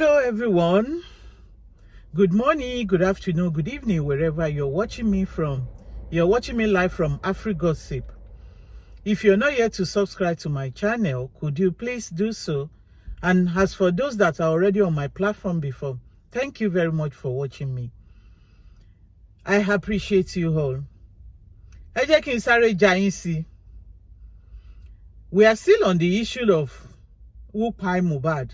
Hello everyone. Good morning, good afternoon, good evening, wherever you're watching me from. You're watching me live from AfriGossip. If you're not yet to subscribe to my channel, could you please do so? And as for those that are already on my platform before, thank you very much for watching me. I appreciate you all. Ẹ jẹ́ kí n sáré já yín sí. We are still on the issue of who killed Mohbad.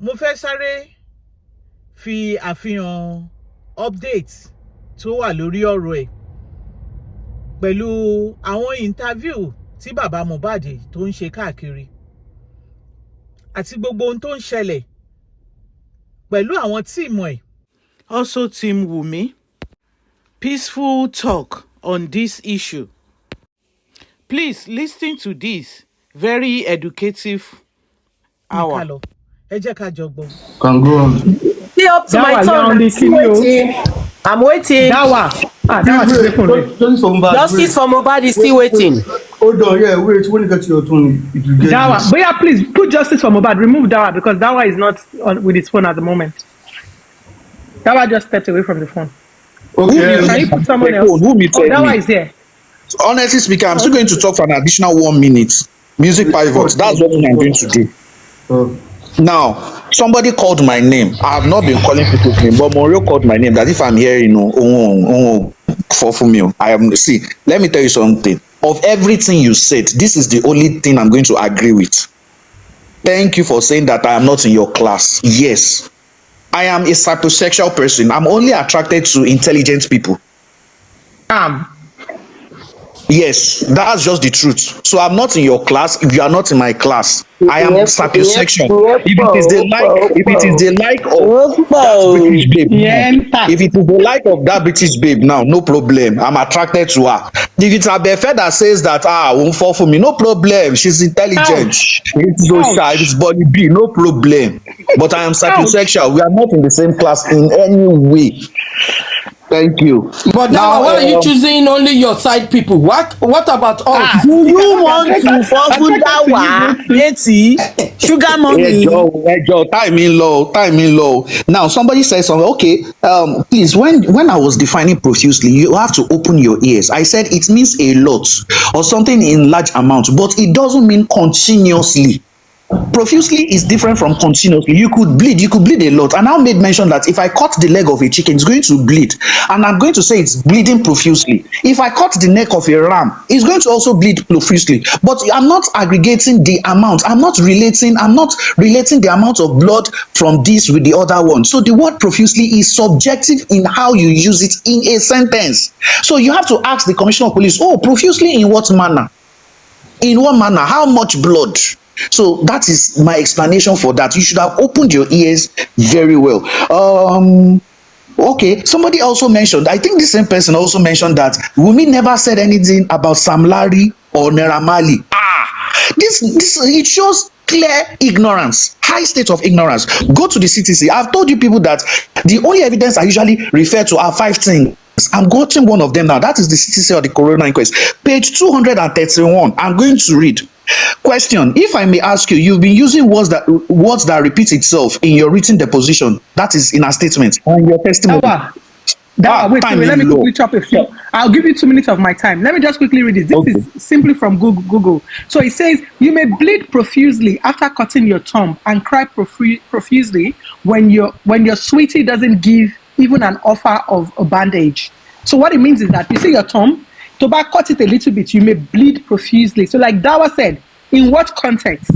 Mo fẹ́ sáré fi àfihàn update tó wà lórí ọ̀rọ̀ ẹ̀ pẹ̀lú àwọn interview tí bàbá Mohbad tó ń ṣe káàkiri àti gbogbo ohun tó ń ṣẹlẹ̀ pẹ̀lú àwọn tíìmù ẹ̀. Also team Wunmi. Peaceful talk on this issue. Please listen to this very educative hour. Ẹ jẹ́ ká jọ gbọ́. Can go on. See up to my turn. I'm waiting. Justice for Mohbad is still waiting. Hold on, yeah, wait. When you get to your turn, if you get Dawa, this. but yeah, please put justice for Mohbad. Remove Dawa because Dawa is not on with his phone at the moment. Dawa just stepped away from the phone. Okay. Can you put someone else? Dawa is here. Honestly speaking, I'm still going to talk for an additional 1 minute. Music pivots. That's what I'm going to do. Now, somebody called my name. I have not been calling people's name, but Mario called my name. That if I'm here, for me, I am. See, let me tell you something. Of everything you said, this is the only thing I'm going to agree with. Thank you for saying that I am not in your class. Yes, I am a psychosexual person. I'm only attracted to intelligent people. Yes, that's just the truth. So I'm not in your class. If you are not in my class, I am sapiosexual. If it is the like of that British babe, if it is the like of that British babe now, no problem. I'm attracted to her. If it's a Befe that says that won't fall for me, no problem. She's intelligent. It's so shy. It's body B, no problem. But I am sapiosexual. We are not in the same class in any way. Thank you. But now, why are you choosing only your side people? What about us? Do you want to forward Dawa? Sugar mommy. Time in low. Now somebody says something. Okay, please. When I was defining profusely, you have to open your ears. I said it means a lot or something in large amount, but it doesn't mean continuously. Profusely is different from continuously. You could bleed a lot. And I made mention that if I cut the leg of a chicken, it's going to bleed. And I'm going to say it's bleeding profusely. If I cut the neck of a ram, it's going to also bleed profusely. But I'm not aggregating the amount. I'm not relating the amount of blood from this with the other one. So the word profusely is subjective in how you use it in a sentence. So you have to ask the Commissioner of Police, profusely in what manner? In what manner? How much blood? So that is my explanation for that. You should have opened your ears very well. Okay, somebody also mentioned, I think the same person also mentioned that Wunmi never said anything about Sam Larry or Naira Marley. This it shows clear ignorance, high state of ignorance. Go to the CTC. I've told you people that the only evidence I usually refer to are 5 things. I'm quoting one of them now. That is the CTC or the Corona Inquest. Page 231. I'm going to read. Question: if I may ask you, you've been using words that repeat itself in your written deposition. That is in a statement and your testimony. Wait, let me quickly chop a few. I'll give you 2 minutes of my time. Let me just quickly read it. This is simply from Google. So it says, you may bleed profusely after cutting your thumb and cry profusely when your sweetie doesn't give even an offer of a bandage. So what it means is that you see your thumb, to cut it a little bit, you may bleed profusely. So like Dawa said, in what context?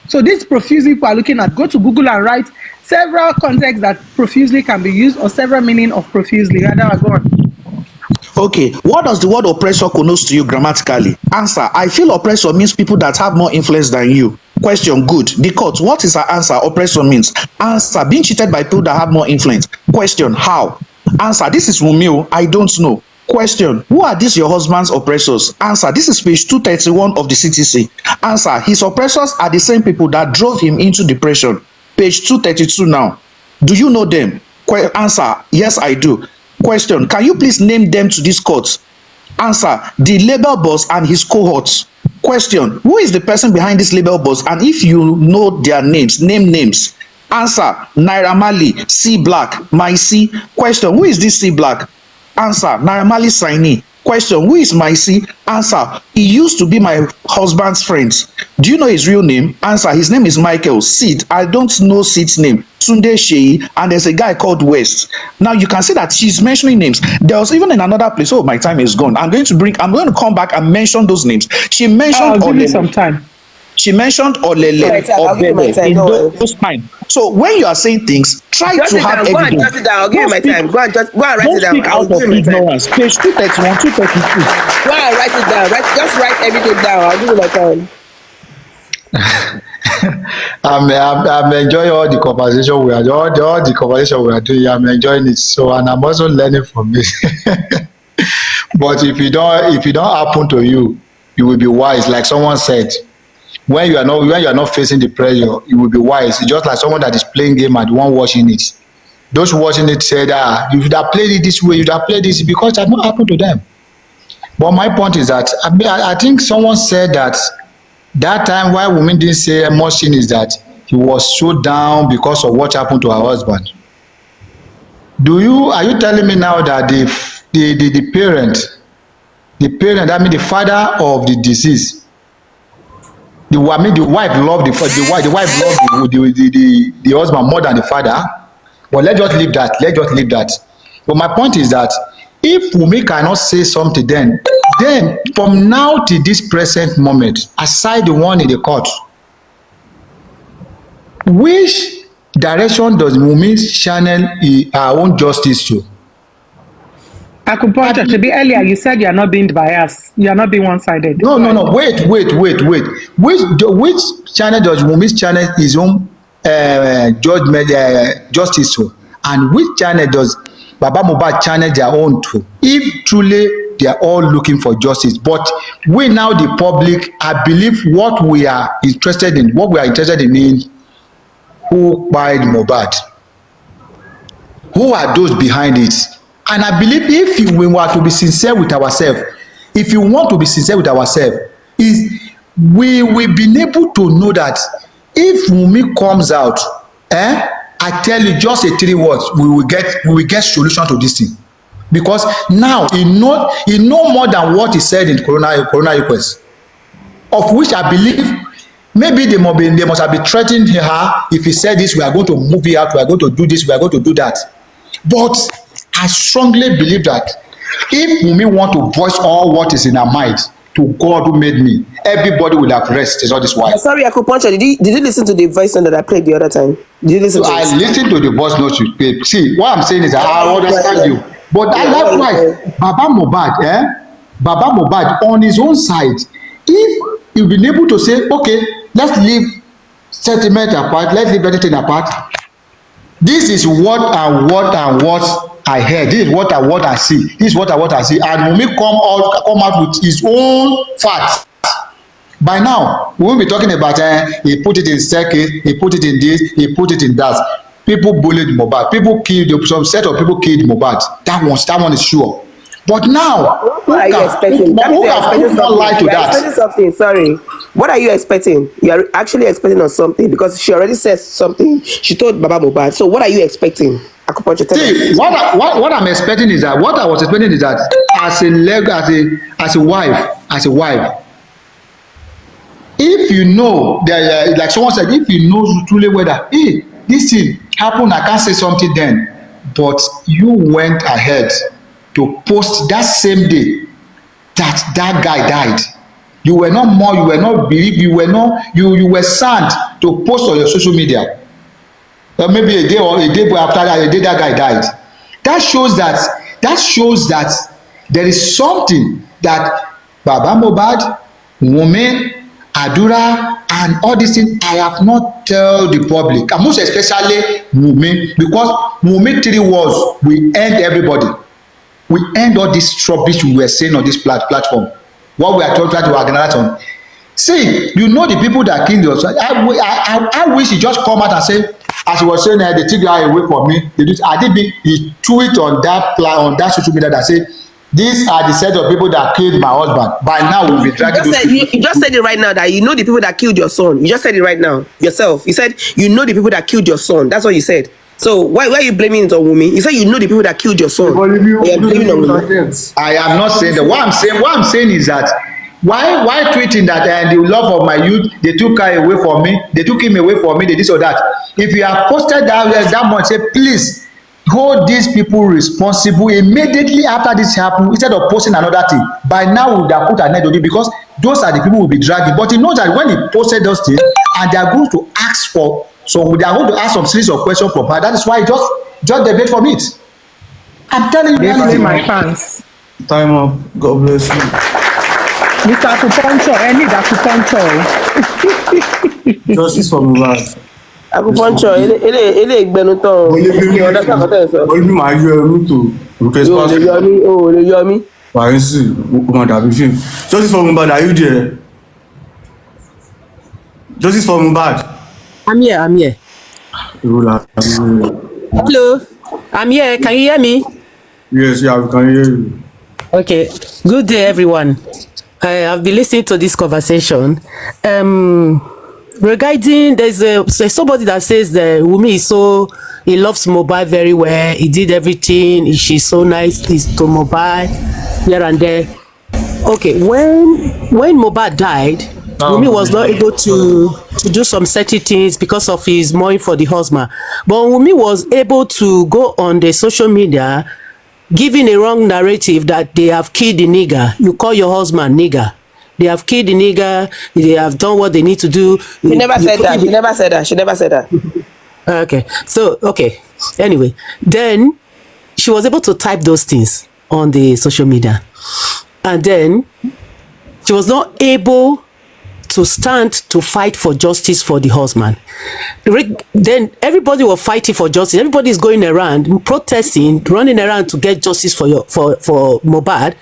So this profusely people are looking at, go to Google and write several contexts that profusely can be used or several meaning of profusely. Dawa, go on. Okay, what does the word oppressor connote to you grammatically? Answer: I feel oppressor means people that have more influence than you. Question: good. The court, what is our answer? Oppressor means. Answer: being cheated by people that have more influence. Question: how? Answer: this is Wunmi. I don't know. Question: who are these your husband's oppressors? Answer: this is page 231 of the CTC. Answer: his oppressors are the same people that drove him into depression. Page 232 now. Do you know them? Answer: yes, I do. Question: can you please name them to this court? Answer: the label boss and his cohorts. Question: who is the person behind this label boss? And if you know their names, name names. Answer, Naira Marley, C Black, my C. Question, who is this C Black? Answer, Naira Marley signee. Question, who is my C? Answer, he used to be my husband's friend. Do you know his real name? Answer, his name is Michael. Sid, I don't know Sid's name. Tunde Sheyi, and there's a guy called West. Now you can see that she's mentioning names. There was even in another place. Oh, my time is gone. I'm going to come back and mention those names. She mentioned I'll give you some time. She mentioned Olele, Obele in those times. So when you are saying things, try Just to have go and evidence. jot it down. I'll give you my time. Go and write Don't it down. speak I'll out give of you my time. ignorance. Page 231, 232. Go and write it down. Just write everything down. I'll give you my time. I'm enjoying all the conversation we are all the conversation we are doing. I'm enjoying it. So, and I'm also learning from it. But if it don't happen to you, you will be wise. Like someone said, when you are not facing the pressure, you will be wise. It's just like someone that is playing game and the one watching it. Those watching it said, you should have played it this way, you should have played this, because it had not happened to them. But my point is that I think someone said that time why Wunmi didn't say much thing is that he was so down because of what happened to her husband. Are you telling me now that the parent, I mean the father of the deceased, the wife loved the husband more than the father? But let's just leave that. But my point is that if Wunmi cannot say something, then from now to this present moment, aside the one in the court, which direction does Wunmi's channel her own justice to? Acupuncture, to be earlier, you said you're not being biased. You're not being one-sided. No. Wait. Which channel does Wunmi's channel his own justice to? And which channel does Baba Mohbad channel their own to? If truly they are all looking for justice, but we now the public, I believe what we are interested in who buried Mohbad? Who are those behind it? And I believe if we were to be sincere with ourselves, if you want to be sincere with ourselves, is we will be able to know that if Wunmi comes out, I tell you just a 3 words, we will get solution to this thing. Because now he know more than what he said in corona request, of which I believe maybe they must have been threatening her. If he said this, we are going to move it out, we are going to do this, we are going to do that. But I strongly believe that if Wunmi want to voice all what is in her mind to God who made me, everybody will have rest. Is all this why. Sorry, Acupuncture, did you listen to the voice note that I played the other time? Did you listen to it? I listened to the voice note you played. See, what I'm saying is that I understand you. But likewise, Baba Mohbad on his own side, if you've been able to say, okay, let's leave sentiment apart, let's leave everything apart. This is what I heard. This is what I see. This is what I see. And Wunmi come out with his own facts. By now, we won't be talking about he put it in circuit, he put it in this, he put it in that. People bullied Mohbad. Some set of people killed Mohbad. That one is sure. But now, who are you expecting? Who can lie to that? Expecting something. Sorry. What are you expecting? You are actually expecting on something because she already said something. She told Baba Mohbad. So what are you expecting? See, what I'm expecting is that as a wife, if you know that, like someone said, if you know truly whether this thing happened, I can't say something then, but you went ahead to post that same day that guy died. You were not more, you were not believe, you were sent to post on your social media. Maybe a day after that guy died. That shows that there is something that Baba Mohbad, Wunmi, Adura, and all these things I have not tell the public, and most especially Wunmi, because Wunmi 3 words will end everybody. We end all this rubbish we were saying on this platform. What we are trying to organize on. See, you know the people that killed us. I wish he just come out and say, as he was saying, they took the eye away from me. He threw it on that social media that say, these are the set of people that killed my husband. By now, we'll be dragging those people. You just said it right now that you know the people that killed your son. You just said it right now yourself. You said you know the people that killed your son. That's what you said. So why are you blaming it on Wunmi? You said you know the people that killed your son. But if you blaming on Wunmi. I am not saying that. What I'm saying is that why tweeting that the love of my youth, they took her away from me, they took him away from me, they this or that. If you have posted that much, say please hold these people responsible immediately after this happened instead of posting another thing. By now we would have put an end to it because those are the people who will be dragging. But he knows that when he posted those things and they are going to ask for, so they are going to ask some series of questions from her. That is why he just deviate from it. I'm telling you. They blame my fans. Time up. God bless you. Mr. Akuponcho, I need Akuponcho. Justice for Mohbad. Akuponcho, ele igbenutan. Olú máa yọ ẹrú tó request pass. O le yọ mí. Wàhínsì, o máa dàbí fíìmù. Justice for Mohbad, are you there? Justice for Mohbad. I'm here. Hello, I'm here. Can you hear me? Yes, yeah, we can hear you. Okay. Good day, everyone. I've been listening to this conversation. Regarding, there's somebody that says that Wunmi he loves Mohbad very well. He did everything. She's so nice to Mohbad here and there. Okay, when Mohbad died, Wunmi was not able to do some certain things because of his mourning for the husband. But Wunmi was able to go on the social media giving a wrong narrative that they have killed the nigger. You call your husband nigger. They have killed the nigger. They have done what they need to do. She never said that. She never said that. Okay. So, okay. Anyway, then she was able to type those things on the social media. And then she was not able to stand to fight for justice for the husband. Then everybody was fighting for justice. Everybody is going around protesting, running around to get justice for Mohbad.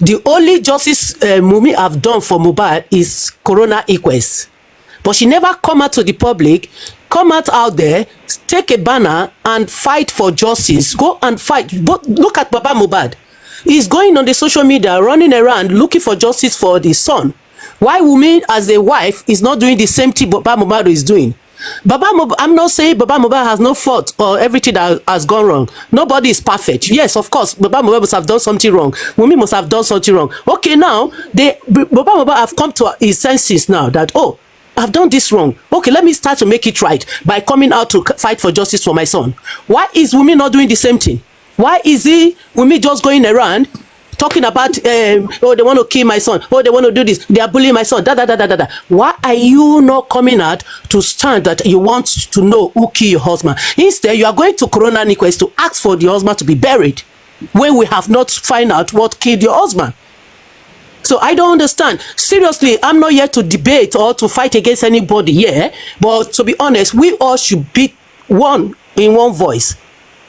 The only justice Wunmi have done for Mohbad is corona inquest. But she never come out to the public, come out there, take a banner and fight for justice. Go and fight. But look at Baba Mohbad. He's going on the social media, running around, looking for justice for the son. Why Wunmi as a wife is not doing the same thing Baba Mohbad is doing? I'm not saying Baba Mohbad has no fault or everything that has gone wrong. Nobody is perfect. Yes, of course, Baba Mohbad must have done something wrong. Wunmi must have done something wrong. Okay, now Baba Mohbad have come to his senses now that, oh, I've done this wrong. Okay, let me start to make it right by coming out to fight for justice for my son. Why is Wunmi not doing the same thing? Why is Wunmi just going around talking about oh, they want to kill my son, oh, they want to do this, they are bullying my son, Why are you not coming out to stand that you want to know who killed your husband? Instead, you are going to corona inquest to ask for the husband to be buried when we have not find out what killed your husband. So I don't understand. Seriously, I'm not here to debate or to fight against anybody here, but to be honest, we all should be one in one voice.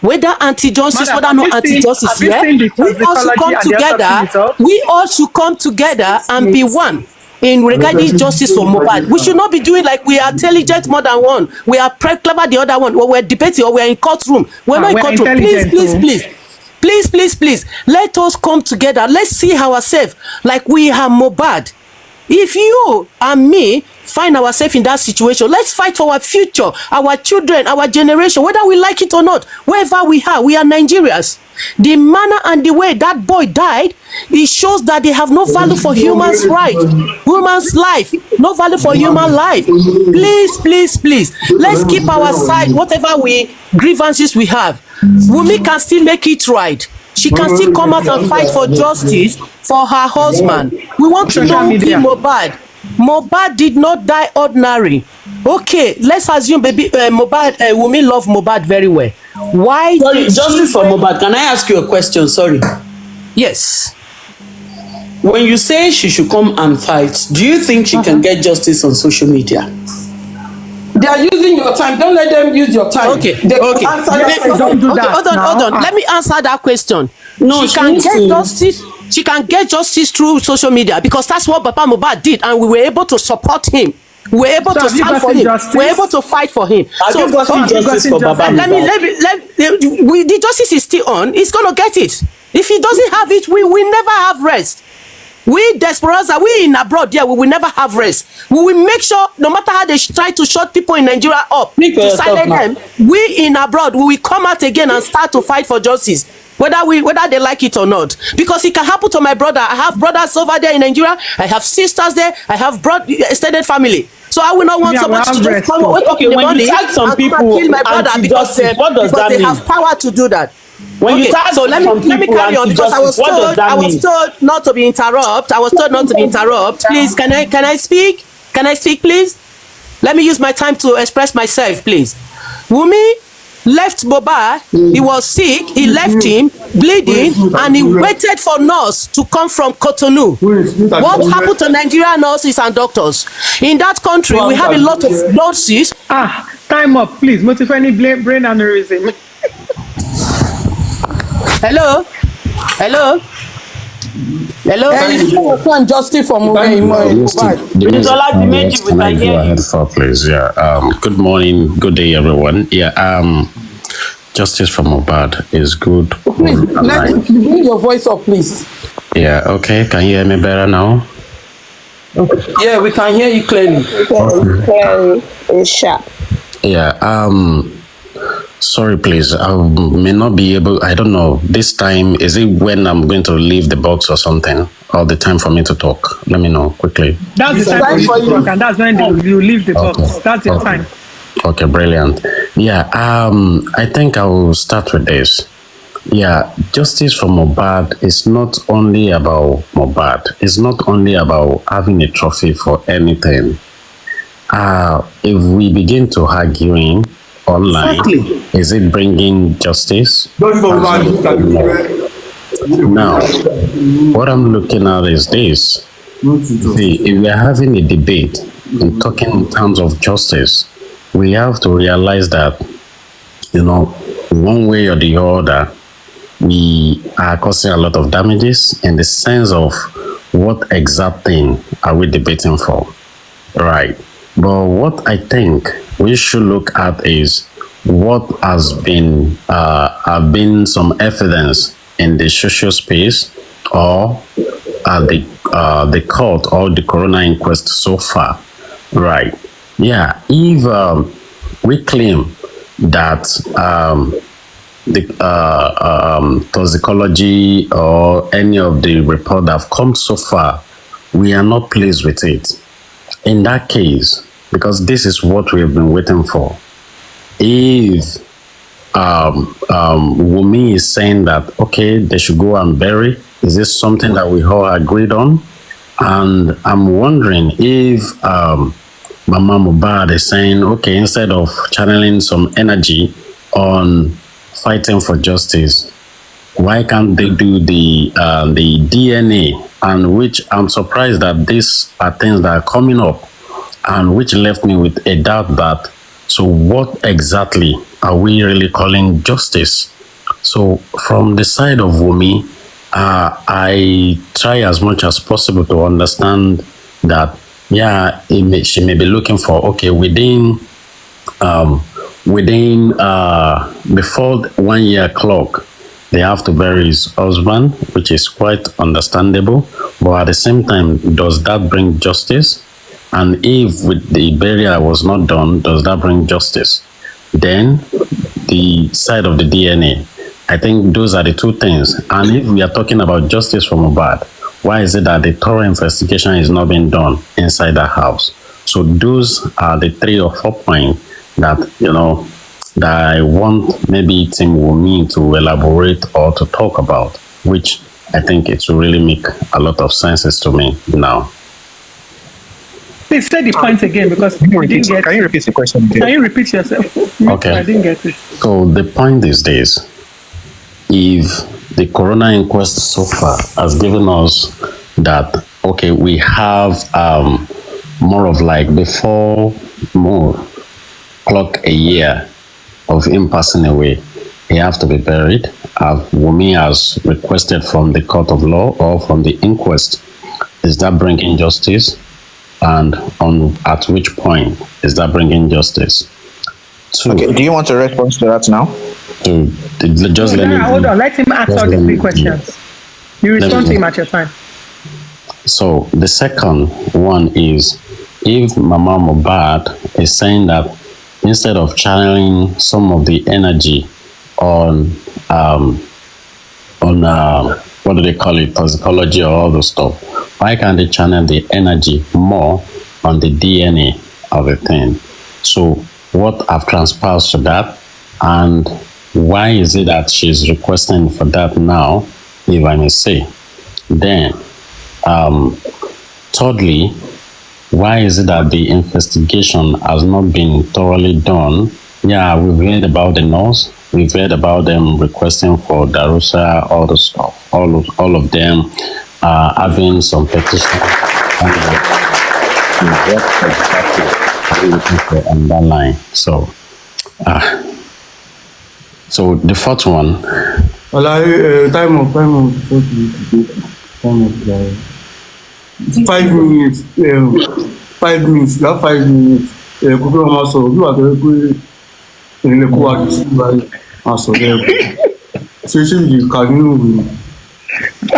Whether anti-justice, whether not anti-justice, we all should come together. We all should come together and be one in regarding justice for Mohbad. We should not be doing like we are intelligent more than one. We are clever the other one. Or we're debating or we're in courtroom. We're not in courtroom. Please. Let us come together. Let's see ourselves like we have Mohbad. If you and me find ourselves in that situation, let's fight for our future, our children, our generation, whether we like it or not. Wherever we are Nigerians. The manner and the way that boy died, it shows that they have no value for human's right, woman's life, no value for human life. Please, let's keep our side, whatever grievances we have. Wunmi can still make it right. She can still come out and fight for justice for her husband. We want to know who killed Mohbad. Mohbad did not die ordinary. Okay, let's assume Wunmi loved Mohbad very well. Why? Sorry, justice for Mohbad. Can I ask you a question? Sorry. Yes. When you say she should come and fight, do you think she can get justice on social media? They are using your time. Don't let them use your time. Okay. Don't do that. Hold on. Let me answer that question. No, she can get justice. She can get justice through social media because that's what Baba Mohbad did, and we were able to support him. We were able to stand for him. We were able to fight for him. Have you gotten justice for Baba Mohbad? The justice is still on. He's gonna get it. If he doesn't have it, we will never have rest. We Desperanza, we in abroad there, we will never have rest. We will make sure, no matter how they try to shut people in Nigeria up, to silence them, we in abroad, we will come out again and start to fight for justice, whether they like it or not. Because it can happen to my brother. I have brothers over there in Nigeria. I have sisters there. I have extended family. So I will not want somebody to just come wake up in the morning and kill my brother because they have power to do that. When you so let me carry on, because I was told not to be interrupt. Please, can I speak? Can I speak, please? Let me use my time to express myself, please. Wunmi left Mohbad. He was sick. He left him bleeding, and he waited for nurse to come from Cotonou. What happened to Nigerian nurses and doctors in that country? We have a lot of nurses. Time up, please. Multifamily brain aneurysm. Hello. Justice for Mohbad. Can I go ahead for, please? Yeah. Good morning. Good day, everyone. Yeah. Justice for Mohbad is good. Please, bring your voice up, please. Yeah. Okay. Can you hear me better now? Okay. Yeah, we can hear you clearly. Very sharp. Yeah. Sorry, please. I may not be able. I don't know. This time, is it when I'm going to leave the box or something? Or the time for me to talk? Let me know quickly. That's the time for you to talk, and that's when you leave the box. That's your time. Okay, brilliant. Yeah. I think I will start with this. Yeah, justice for Mohbad is not only about Mohbad. It's not only about having a trophy for anything. If we begin to arguing online, is it bringing justice? Now, what I'm looking at is this. See, if we are having a debate and talking in terms of justice, we have to realize that, one way or the other, we are causing a lot of damages in the sense of what exact thing are we debating for, right? But what I think we should look at is what has been some evidence in the social space or the court or the coroner inquest so far, right? Yeah, if we claim that the toxicology or any of the report that have come so far, we are not pleased with it. In that case, because this is what we have been waiting for, if Wunmi is saying that, okay, they should go and bury, is this something that we all agreed on? And I'm wondering if Mama Mohbad is saying, okay, instead of channeling some energy on fighting for justice, why can't they do the DNA? And which I'm surprised that these are things that are coming up, and which left me with a doubt that, so what exactly are we really calling justice? So from the side of Wunmi, I try as much as possible to understand that, yeah, she may be looking for, okay, within before 1 year clock, they have to bury his husband, which is quite understandable. But at the same time, does that bring justice? And if with the burial was not done, does that bring justice? Then the side of the DNA, I think those are the two things. And if we are talking about justice for Mohbad, why is it that the thorough investigation is not being done inside the house? So those are the 3 or 4 points that, that I want maybe Team Wunmi to elaborate or to talk about, which I think it will really make a lot of sense to me now. Please say the point again, because can you repeat the question? Can you repeat yourself? Okay. I didn't get it. So the point is this: if the coroner inquest so far has given us that, okay, we have more of like before more clock a year of him passing away, he have to be buried. Wunmi has requested from the court of law or from the inquest. Is that bringing justice? And at which point is that bringing justice? 2. Okay, do you want a response to that now? just let me. Hold on, let him answer all the 3 questions. You respond to him at your time. So the second one is, if Mama Mohbad is saying that instead of channeling some of the energy on what do they call it, toxicology or all those stuff, why can't they channel the energy more on the DNA of the thing? So what have transpired to that, and why is it that she's requesting for that now, if I may say? Then thirdly, why is it that the investigation has not been thoroughly done? Yeah, we've heard about the nurse, we've heard about them requesting for Darussa, all the stuff, all of them having some petition on that line. So the fourth one. Time of 5 minutes. 5 minutes. You have 5 minutes. Kókó ọmọ sọ̀rọ̀ bí wà tẹ́lẹ̀ pé ìrìnlẹ̀ kó wà kìí báyìí máa sọ lẹ́rù. Ṣé ìdí kà nínú ìwé?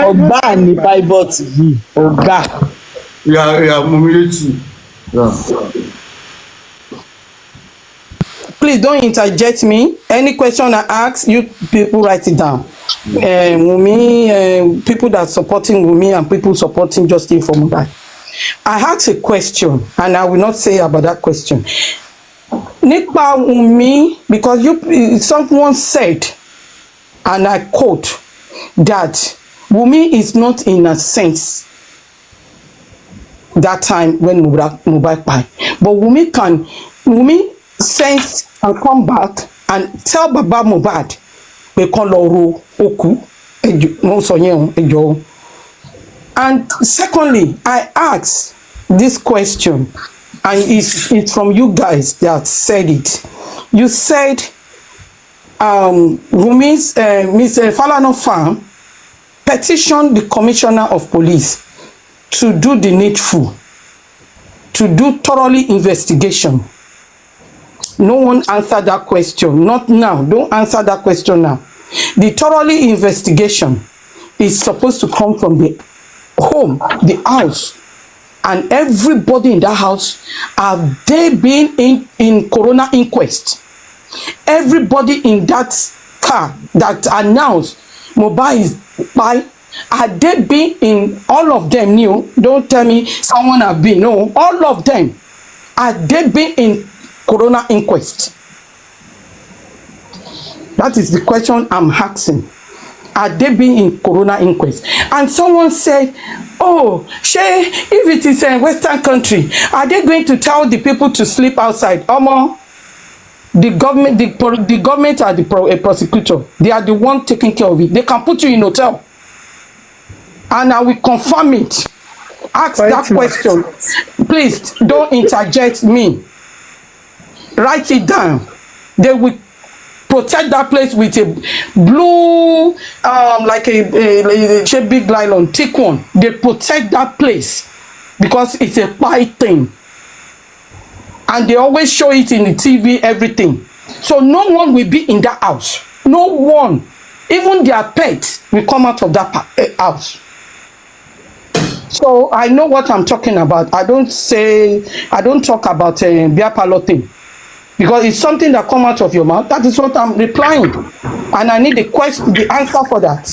Ọgbà ní Bible yìí, ọgbà. Yeah, mo mi létí. Please don't interject me. Any question I ask, you people write it down. Wunmi, people that supporting Wunmi and people supporting Justice for Mohbad. I asked a question, and I will not say about that question. Nipa Wunmi, because someone said, and I quote, that Wunmi is not in a sense that time when Mohbad died, but Wunmi sense and come back and tell Baba Mohbad pé kán lọ ro òkú mo sọ yẹn ẹjọ́. And secondly, I asked this question, and it's from you guys that said it. You said Wunmi's Mr. Falana Farm petitioned the commissioner of police to do the needful, to do thoroughly investigation. No one answered that question. Not now. Don't answer that question now. The thoroughly investigation is supposed to come from the home, the house, and everybody in that house. Have they been in corona inquest? Everybody in that car that announced Mohbad is by, had they been in, all of them knew? Don't tell me someone have been. No, all of them. Had they been in corona inquest? That is the question I'm asking. Are they being in corona inquest? And someone said, oh, Shay, if it is a Western country, are they going to tell the people to sleep outside? Omo, the government are the prosecutor. They are the one taking care of it. They can put you in hotel. And I will confirm it. Ask that question. Please don't interject me. Write it down. They will protect that place with a blue, like a big nylon, thick one. They protect that place because it's a pie thing. And they always show it in the TV, everything. So no one will be in that house. No one. Even their pets will come out of that house. So I know what I'm talking about. I don't talk about a beer parlor thing. Because it's something that comes out of your mouth. That is what I'm replying. And I need the answer for that.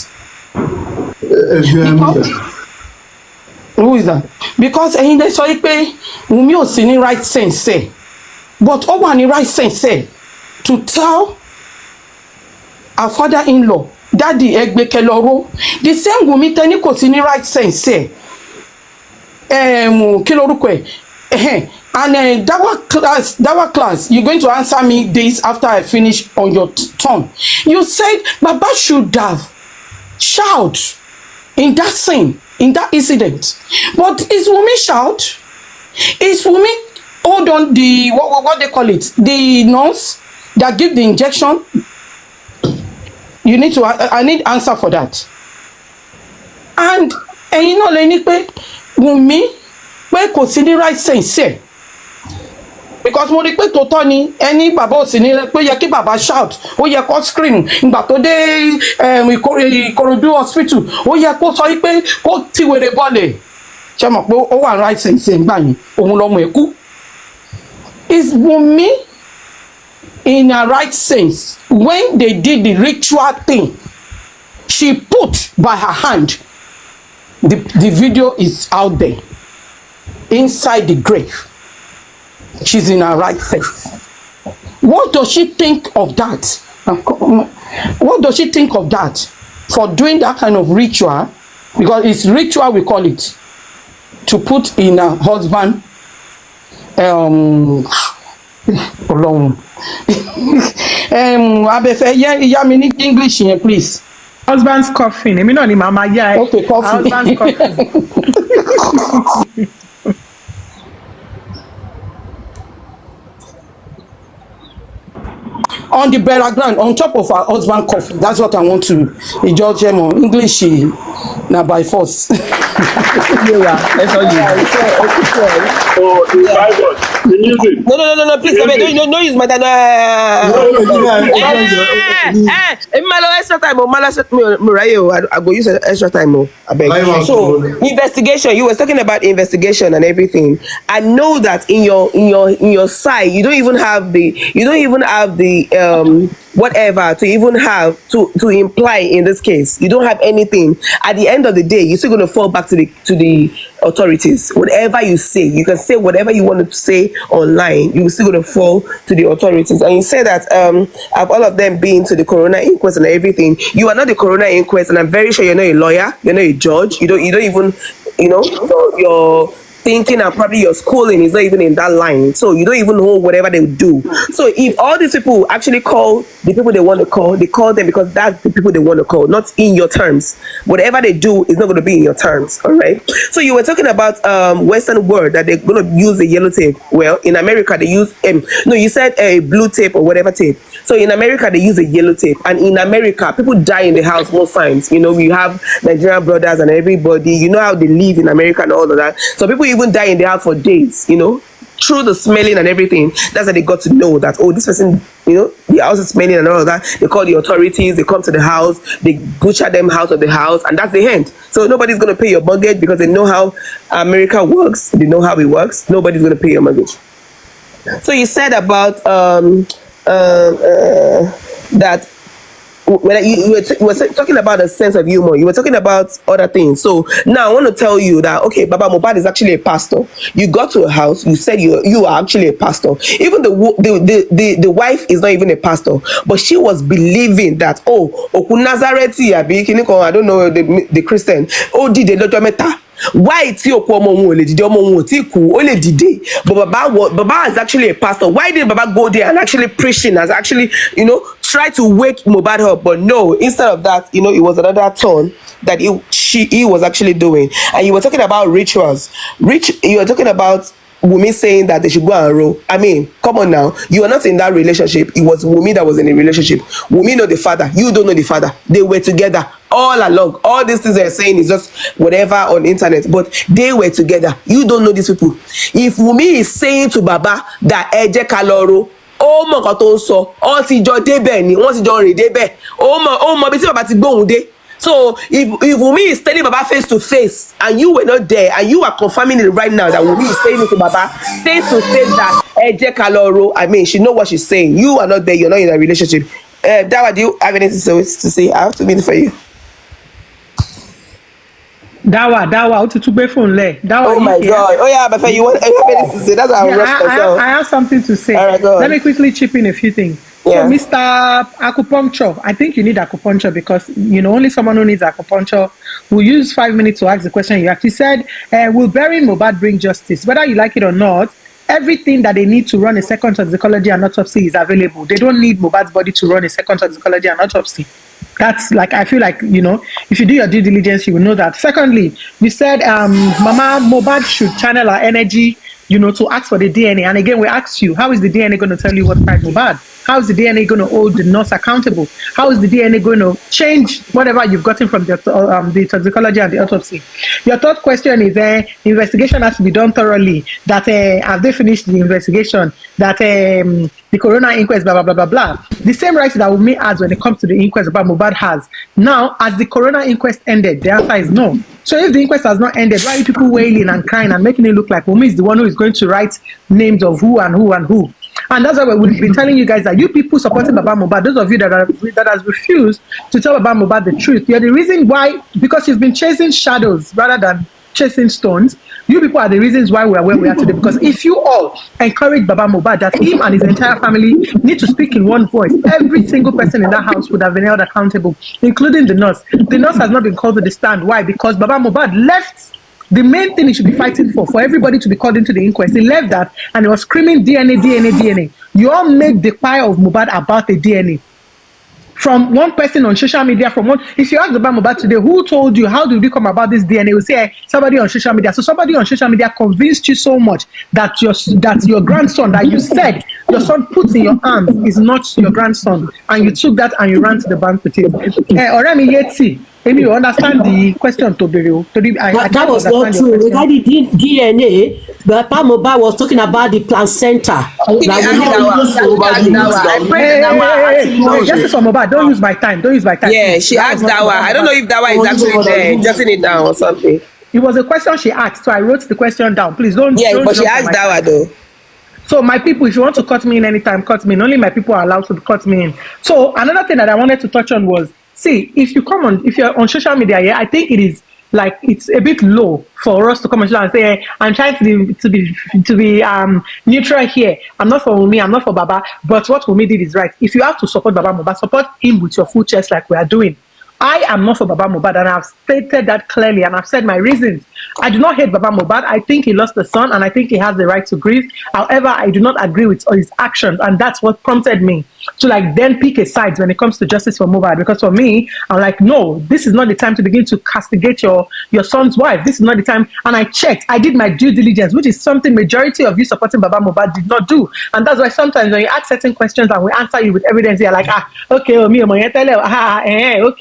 Who is that? Because they say Wunmi ò sí ní right sense say. But ó wà ní right sense say to tell our father-in-law, Daddy Egbekeloro, the same Wunmi tẹ́ni kò sí ní right sense say. Kí lorúkọ ẹ̀? And that class, you're going to answer me this after I finish on your turn. You said Baba should have shout in that scene, in that incident. But is Wunmi shout? Is Wunmi hold on the what they call it? The nurse that give the injection? You need to. I need answer for that. And you know, Wunmi, where kò sí ní right sense say. because mo rí pé tòótọ́ ni ẹni bàbá òsì ní pé yẹ kí bàbá shout ó yẹ kó scream ìgbà tó dé Ìkòròdú hospital ó yẹ kó sọ pé kó ti wèrè bọ́lẹ̀ ṣe mọ̀ pé ó wà right sense ńgbà yẹn òun lọ́mọ ẹ̀ kú. Is Wunmi in her right sense when they did the ritual thing she put by her hand the video is out there inside the grave? She's in her right sense. What does she think of that? What does she think of that for doing that kind of ritual? Because it's ritual, we call it, to put in her husband alone. Abefe, yeah, me need English here, please. Husband's coffin. I mean, only mama, yeah. Okay, coffin. Husband's coffin. On the burial ground, on top of her husband coffin. That's what I want to judge him on. English, now by force. Yeah, that's all you. Oh, the Bible, the music. No, please, don't use my time. Extra time, I go use extra time. I beg. So, investigation. You were talking about investigation and everything. I know that in your side, you don't even have the whatever to even have to imply in this case. You don't have anything. At the end of the day, you're still going to fall back to the authorities. Whatever you say, you can say whatever you want to say online. You're still going to fall to the authorities. And you say that of all of them being to the coroner inquest and everything, you are not the coroner inquest, and I'm very sure you're not a lawyer. You're not a judge. You don't even, so you're thinking and probably your schooling is not even in that line, so you don't even know whatever they would do. So if all these people actually call the people they want to call, they call them because that's the people they want to call, not in your terms. Whatever they do is not going to be in your terms. All right. So you were talking about Western word that they're going to use the yellow tape. Well, in America they use no, you said a blue tape or whatever tape. So in America they use a yellow tape, and in America people die in the house most times. You have Nigerian brothers and everybody. You know how they live in America and all of that. So people even die in the house for days, through the smelling and everything. That's how they got to know that, oh, this person, the house is smelling and all of that. They call the authorities, they come to the house, they butcher them out of the house, and that's the end. So nobody's going to pay your mortgage because they know how America works. They know how it works. Nobody's going to pay your mortgage. So you said about that when you were talking about a sense of humor, you were talking about other things. So now I want to tell you that, okay, Baba Mohbad is actually a pastor. You got to a house, you said you are actually a pastor. Even the wife is not even a pastor, but she was believing that, oh, Oku Nazareti, I don't know the Christian, oh, did they not meta? Why tí òkú ọmọ wọn ò lè dìde, ọmọ wọn ò tí kú ó lè dìde, but Baba is actually a pastor. Why did Baba go there and actually preaching, as actually try to wake Mohbad up? But no, instead of that, it was another turn that he was actually doing. And you were talking about rituals. You were talking about Wunmi saying that they should go and roll. I mean, come on now. You are not in that relationship. It was Wunmi that was in the relationship. Wunmi know the father. You don't know the father. They were together all along. All these things they're saying is just whatever on the internet. But they were together. You don't know these people. If Wunmi is saying to Baba that Eje Kaloro, ó mọ nǹkan tó ń sọ, ó ti jọ débẹ̀ ni, wọ́n ti jọ rìn débẹ̀. Ó mọ bí tí Baba ti gbóhùn dé. So if Wunmi is telling Baba face to face and you were not there and you are confirming it right now that Wunmi is saying it to Baba face to face that Eje Kaloro, I mean, she know what she's saying. You are not there. You're not in a relationship. Dawa, do you have anything to say? I have to mean for you. Dawa, to be phone le. Dawa. Oh my God. Oh yeah, but you have anything to say? That's how I have something to say. All right, go on. Let me quickly chip in a few things. Yeah. So, Mr. Acupuncture, I think you need acupuncture because, only someone who needs acupuncture will use 5 minutes to ask the question you actually said. Will burying Mohbad bring justice? Whether you like it or not, everything that they need to run a second toxicology and autopsy is available. They don't need Mohbad's body to run a second toxicology and autopsy. That's I feel like, if you do your due diligence, you will know that. Secondly, we said Mama Mohbad should channel her energy, to ask for the DNA. And again, we asked you, how is the DNA going to tell you what fried Mohbad? How is the DNA going to hold the nurse accountable? How is the DNA going to change whatever you've gotten from the toxicology and the autopsy? Your third question is, investigation has to be done thoroughly. That have they finished the investigation? That the coroner inquest, blah, blah, blah, blah, blah. The same rights that Wunmi has when it comes to the inquest about Mohbad has. Now, as the coroner inquest ended, the answer is no. So if the inquest has not ended, why are people wailing and crying and making it look like Wunmi is the one who is going to write names of who and who and who? And that's why we've been telling you guys that you people supporting Baba Mohbad, those of you that has refused to tell Baba Mohbad the truth, you're the reason why, because you've been chasing shadows rather than chasing stones. You people are the reasons why we are where we are today. Because if you all encourage Baba Mohbad, that him and his entire family need to speak in one voice, every single person in that house would have been held accountable, including the nurse. The nurse has not been called to the stand. Why? Because Baba Mohbad left the main thing he should be fighting for everybody to be called into the inquest. He left that and he was screaming DNA, DNA, DNA. You all made the fire of Mohbad about the DNA. From one person on social media, if you ask about Mohbad today, who told you, how did you come about this DNA? You say somebody on social media. So somebody on social media convinced you so much that your grandson, that you said your son puts in your arms, is not your grandson, and you took that and you ran to the bank with it. Oremi Yeti, maybe you understand the question to Beriu. That was not true. Regarding DNA, Papa Mohbad was talking about the placenta. Justice for Mohbad, don't use my time. Yeah, she asked Dawa. I don't know if Dawa is actually there, jotting it down or something. It was a question she asked, so I wrote the question down. Please don't. Yeah, but she asked Dawa though. So my people, if you want to cut me in anytime, cut me in. Only my people are allowed to cut me in. So another thing that I wanted to touch on was, see, if you're on social media, yeah, I think it is like it's a bit low for us to come and say, I'm trying to be neutral here. I'm not for Wunmi, I'm not for Baba, but what Wunmi did is right. If you have to support Baba Mohbad, support him with your full chest like we are doing. I am not for Baba Mohbad, and I've stated that clearly, and I've said my reasons. I do not hate Baba Mohbad. I think he lost a son, and I think he has the right to grieve. However, I do not agree with his actions, and that's what prompted me to then pick a side when it comes to justice for Mohbad. Because for me, I'm like, no, this is not the time to begin to castigate your son's wife. This is not the time. And I checked. I did my due diligence, which is something majority of you supporting Baba Mohbad did not do. And that's why sometimes when you ask certain questions and we answer you with evidence, you're like, okay,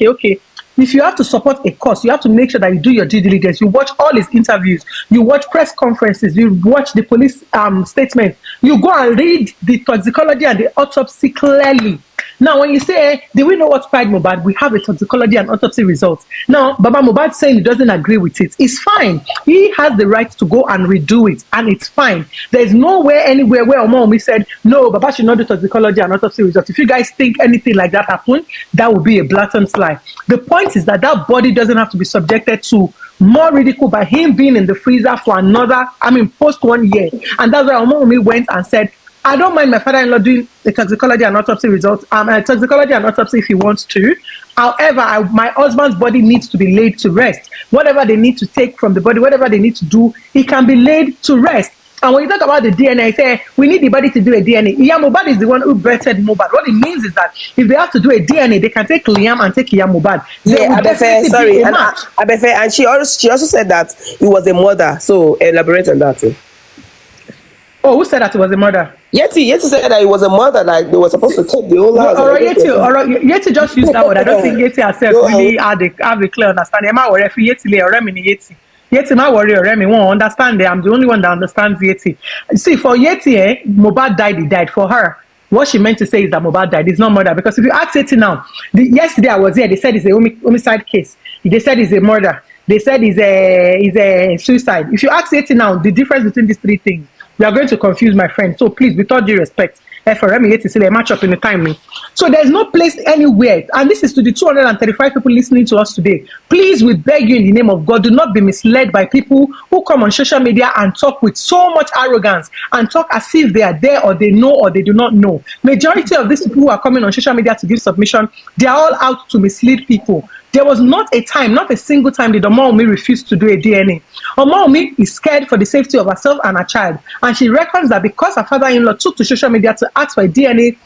okay. If you have to support a cause, you have to make sure that you do your due diligence. You watch all his interviews, you watch press conferences, you watch the police statements, you go and read the toxicology and the autopsy clearly. Now, when you say, do we know what fried Mohbad? We have a toxicology and autopsy results. Now, Baba Mohbad saying he doesn't agree with it. It's fine. He has the right to go and redo it, and it's fine. There's nowhere, anywhere where Wunmi said, no, Baba should not do toxicology and autopsy results. If you guys think anything like that happened, that would be a blatant lie. The point is that body doesn't have to be subjected to more ridicule by him being in the freezer for post 1 year. And that's why Wunmi went and said, I don't mind my father-in-law doing the toxicology and autopsy results, toxicology and autopsy if he wants to. However, my husband's body needs to be laid to rest. Whatever they need to take from the body, whatever they need to do, it can be laid to rest. And when you talk about the DNA, say we need the body to do a DNA. Mohbad is the one who birthed Mohbad. What it means is that if they have to do a DNA, they can take Liam and take Mohbad. Yeah, Abefe, sorry, and Abefe, and she also said that he was a mother. So elaborate on that too. Oh, who said that it was a murder? Yeti said that it was a murder, like they were supposed to take the whole house. Yeti just used that word. I don't think Yeti herself really have a clear understanding. Am I worried for Yeti? Yeti, my worry, Remy won't understand it. I'm the only one that understands Yeti. See, for Yeti, Mohbad died, he died. For her, what she meant to say is that Mohbad died. It's not murder. Because if you ask Yeti now, yesterday I was here, they said it's a homicide case. They said it's a murder. They said it's a suicide. If you ask Yeti now, the difference between these three things, we are going to confuse my friend. So please, with all due respect, for me, Yeti say a match up in the timing. So there's no place anywhere, and this is to the 235 people listening to us today. Please, we beg you in the name of God, do not be misled by people who come on social media and talk with so much arrogance and talk as if they are there or they know or they do not know. Majority of these people who are coming on social media to give submission, they are all out to mislead people. There was not a time, not a single time did Omoumi refuse to do a DNA. Omoumi is scared for the safety of herself and her child. And she reckons that because her father-in-law took to social media to ask for a DNA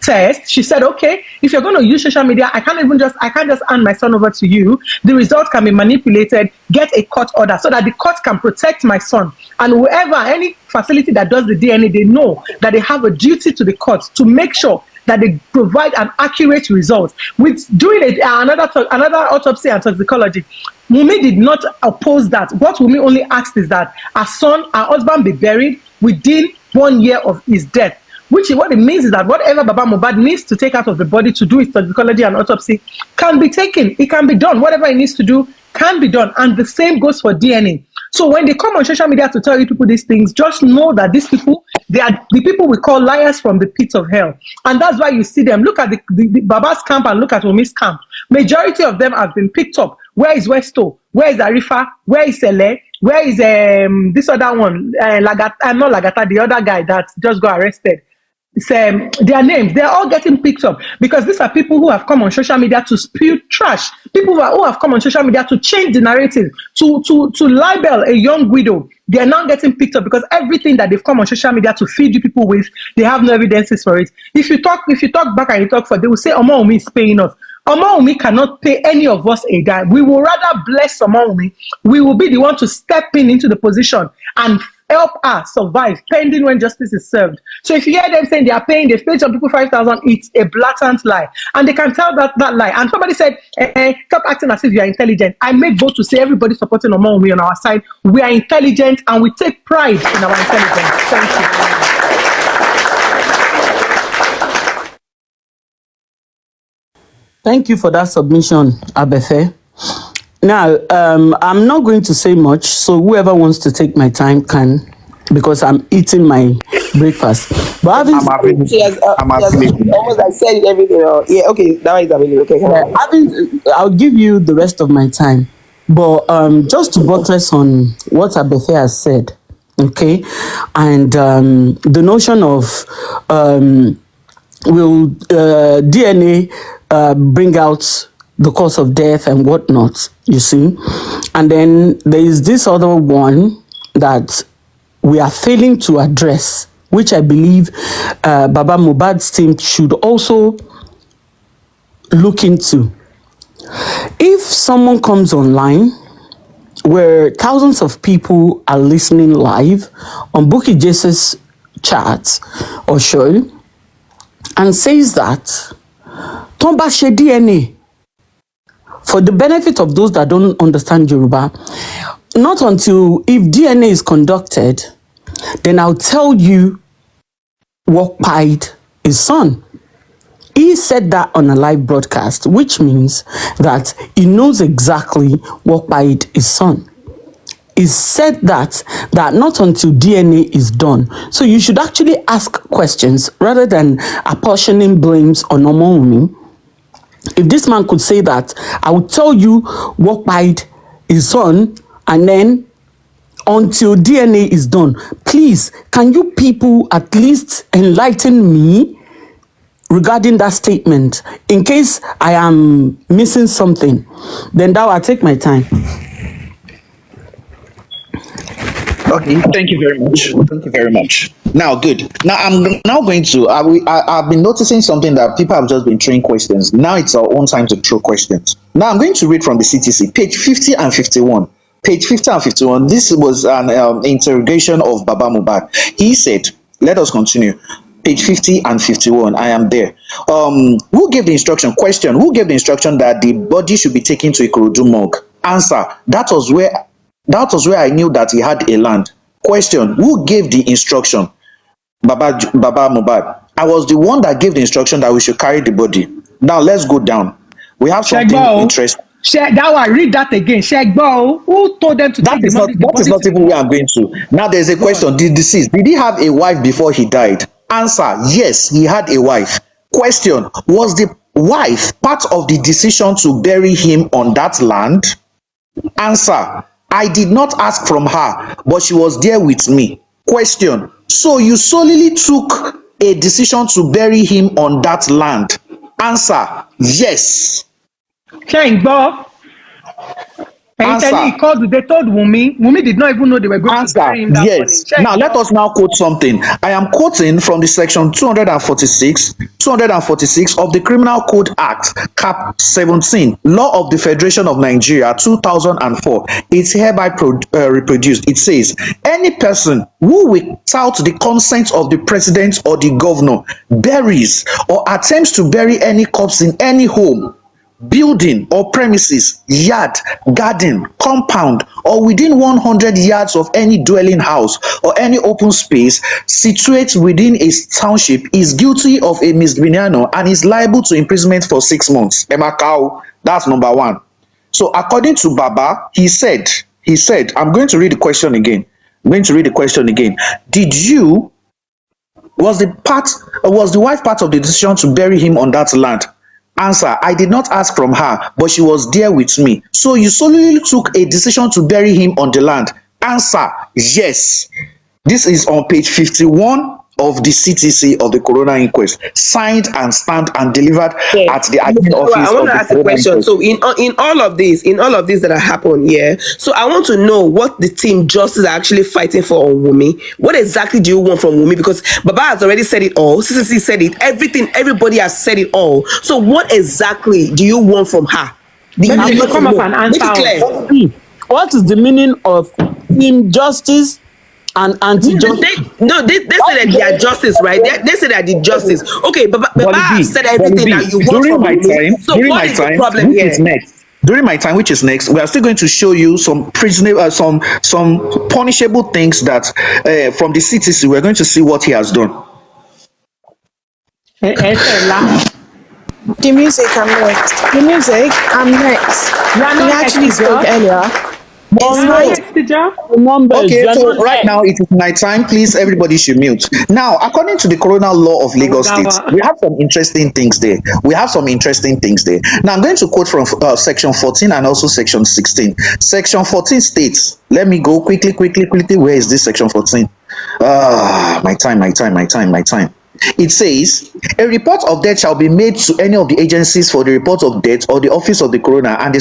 test, she said, okay, if you're going to use social media, I can't just hand my son over to you. The result can be manipulated, get a court order so that the court can protect my son. And whoever, any facility that does the DNA, they know that they have a duty to the court to make sure that they provide an accurate result. With doing another autopsy and toxicology, Wunmi did not oppose that. What Wunmi only asked is that her husband be buried within 1 year of his death. Which what it means is that whatever Baba Mohbad needs to take out of the body to do his toxicology and autopsy can be taken. It can be done. Whatever he needs to do can be done. And the same goes for DNA. So when they come on social media to tell you people these things, just know that these people, they are the people we call liars from the pit of hell. And that's why you see them. Look at the Baba's camp and look at Wunmi's camp. Majority of them have been picked up. Where is Westo? Where is Arifa? Where is Ele? Where is this other one? Not Lagata, the other guy that just got arrested. Their names, they're all getting picked up because these are people who have come on social media to spew trash, people who have come on social media to change the narrative, to libel a young widow. They are now getting picked up because everything that they've come on social media to feed you people with, they have no evidences for it. If you talk back and you talk for, they will say Omoumi is paying us. Omoumi cannot pay any of us a dime. We will rather bless Omoumi. We will be the one to step into the position and help her survive pending when justice is served. So if you hear them saying they've paid some people 5,000, it's a blatant lie. And they can tell that lie. And somebody said, stop acting as if you are intelligent. I make bold to say everybody supporting Omoumi on our side. We are intelligent and we take pride in our intelligence. Thank you. Thank you for that submission, Abefe. Now, I'm not going to say much, so whoever wants to take my time can, because I'm eating my breakfast. But I'm available. Almost I said everything. Yeah, okay, now it's available. Okay, I'll give you the rest of my time. But just to buttress on what Abefe has said, okay, and the notion of will DNA bring out the cause of death and whatnot, you see. And then there is this other one that we are failing to address, which I believe Baba Mohbad's team should also look into. If someone comes online where thousands of people are listening live on Bukky Jese's chat or show and says that Tomba she DNA, for the benefit of those that don't understand Yoruba, not until if DNA is conducted, then I'll tell you what pied his son. He said that on a live broadcast, which means that he knows exactly what pied his son. He said that not until DNA is done. So you should actually ask questions rather than apportioning blames on Omoumi. If this man could say that, I will tell you what pied his son, and then until DNA is done, please, can you people at least enlighten me regarding that statement? In case I am missing something, then that will take my time. Okay, thank you very much. Thank you very much. Now, good. Now, I'm now going to, I've been noticing something that people have just been throwing questions. Now it's our own time to throw questions. Now, I'm going to read from the CTC, page 50 and 51. Page 50 and 51, this was an interrogation of Baba Mohbad. He said, let us continue. Page 50 and 51, I am there. Who gave the instruction? Question, who gave the instruction that the body should be taken to Ikorodu morgue? Answer, that was where I knew that he had a land. Question, who gave the instruction? Baba Mohbad. I was the one that gave the instruction that we should carry the body. Now let's go down. We have something interesting. That one, read that again. Who told them to take the body? That is not even where I'm going to. Now there's a question. The deceased, did he have a wife before he died? Answer, yes, he had a wife. Question, was the wife part of the decision to bury him on that land? Answer, I did not ask from her, but she was there with me. Question, so you solely took a decision to bury him on that land? Answer, yes. Shane Bob. Answer. He called, they told Wunmi. Wunmi did not even know they were going to bury him that morning. Yes. Now let us now quote something. I am quoting from the section 246 of the Criminal Code Act, Cap 17, Law of the Federation of Nigeria, 2004. It's hereby reproduced. It says, any person who without the consent of the president or the governor buries or attempts to bury any corpse in any home, building or premises, yard, garden, compound, or within 100 yards of any dwelling house or any open space situated within a township is guilty of a misdemeanor and is liable to imprisonment for 6 months. That's number one. So according to Baba, he said, I'm going to read the question again. Did you, was the wife part of the decision to bury him on that land? Answer, I did not ask from her, but she was there with me. So you solely took a decision to bury him on the land. Answer, yes. This is on page 51 of the CTC of the Corona Inquest, signed and stamped and delivered at the admin office. I want to ask a question. So in all of this that have happened, yeah. So I want to know what the team Justice are actually fighting for on Wunmi. What exactly do you want from Wunmi? Because Baba has already said it all. CCC said it. Everybody has said it all. So what exactly do you want from her? Maybe you come up and answer. What is the meaning of team Justice and anti-justice? They say that they are justice, right? They say that the justice. Okay, but Baba said everything that you want from me. So what is the problem here? During my time, which is next, we are still going to show you some some punishable things that from the CTC. We're going to see what he has done. The music, I'm next. We actually spoke earlier. Okay, so right now it is my time. Please, everybody should mute. Now, according to the Corona Law of Lagos State, we have some interesting things there. Now, I'm going to quote from section 14 and also section 16. Section 14 states, let me go quickly. Where is this section 14? My time. It says, a report of death shall be made to any of the agencies for the report of death or the office of the coroner and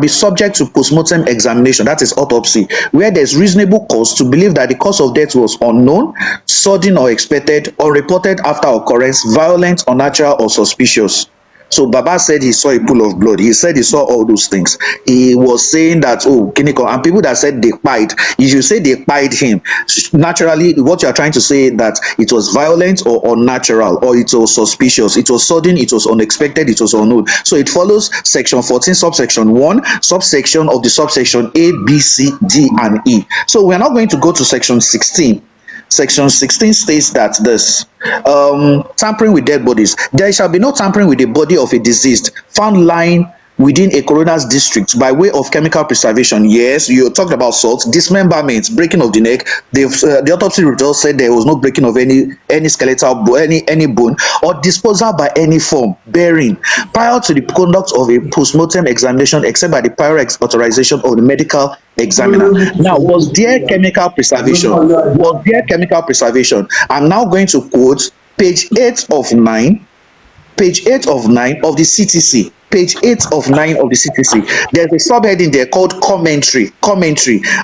be subject to postmortem examination, that is autopsy, where there's reasonable cause to believe that the cause of death was unknown, sudden or expected, or reported after occurrence, violent, unnatural, or suspicious. So Baba said he saw a pool of blood. He said he saw all those things. He was saying that, and people that said they pied, if you say they pied him, naturally what you're trying to say that it was violent or unnatural, or it was suspicious, it was sudden, it was unexpected, it was unknown. So it follows section 14, subsection 1, subsection of the subsection A, B, C, D, and E. So we're now going to go to section 16. Section 16 states that this tampering with dead bodies. There shall be no tampering with the body of a deceased found lying within a coroner's district by way of chemical preservation. Yes, you talked about salt, dismemberment, breaking of the neck. The autopsy results said there was no breaking of any skeletal bone, any bone, or disposal by any form, burying, prior to the conduct of a postmortem examination, except by the prior authorization of the medical examiner. Now, was there chemical preservation? I'm now going to quote page 8 of 9 of the CTC. Page 8 of 9 of the CTC. There's a subheading there called commentary,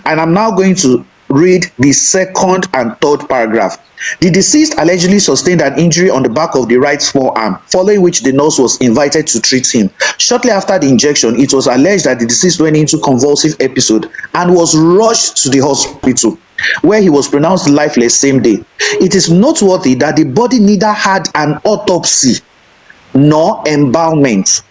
and I'm now going to read the second and third paragraph. The deceased allegedly sustained an injury on the back of the right forearm, following which the nurse was invited to treat him. Shortly after the injection, it was alleged that the deceased went into convulsive episode and was rushed to the hospital, where he was pronounced lifeless same day. It is noteworthy that the body neither had an autopsy nor embalmed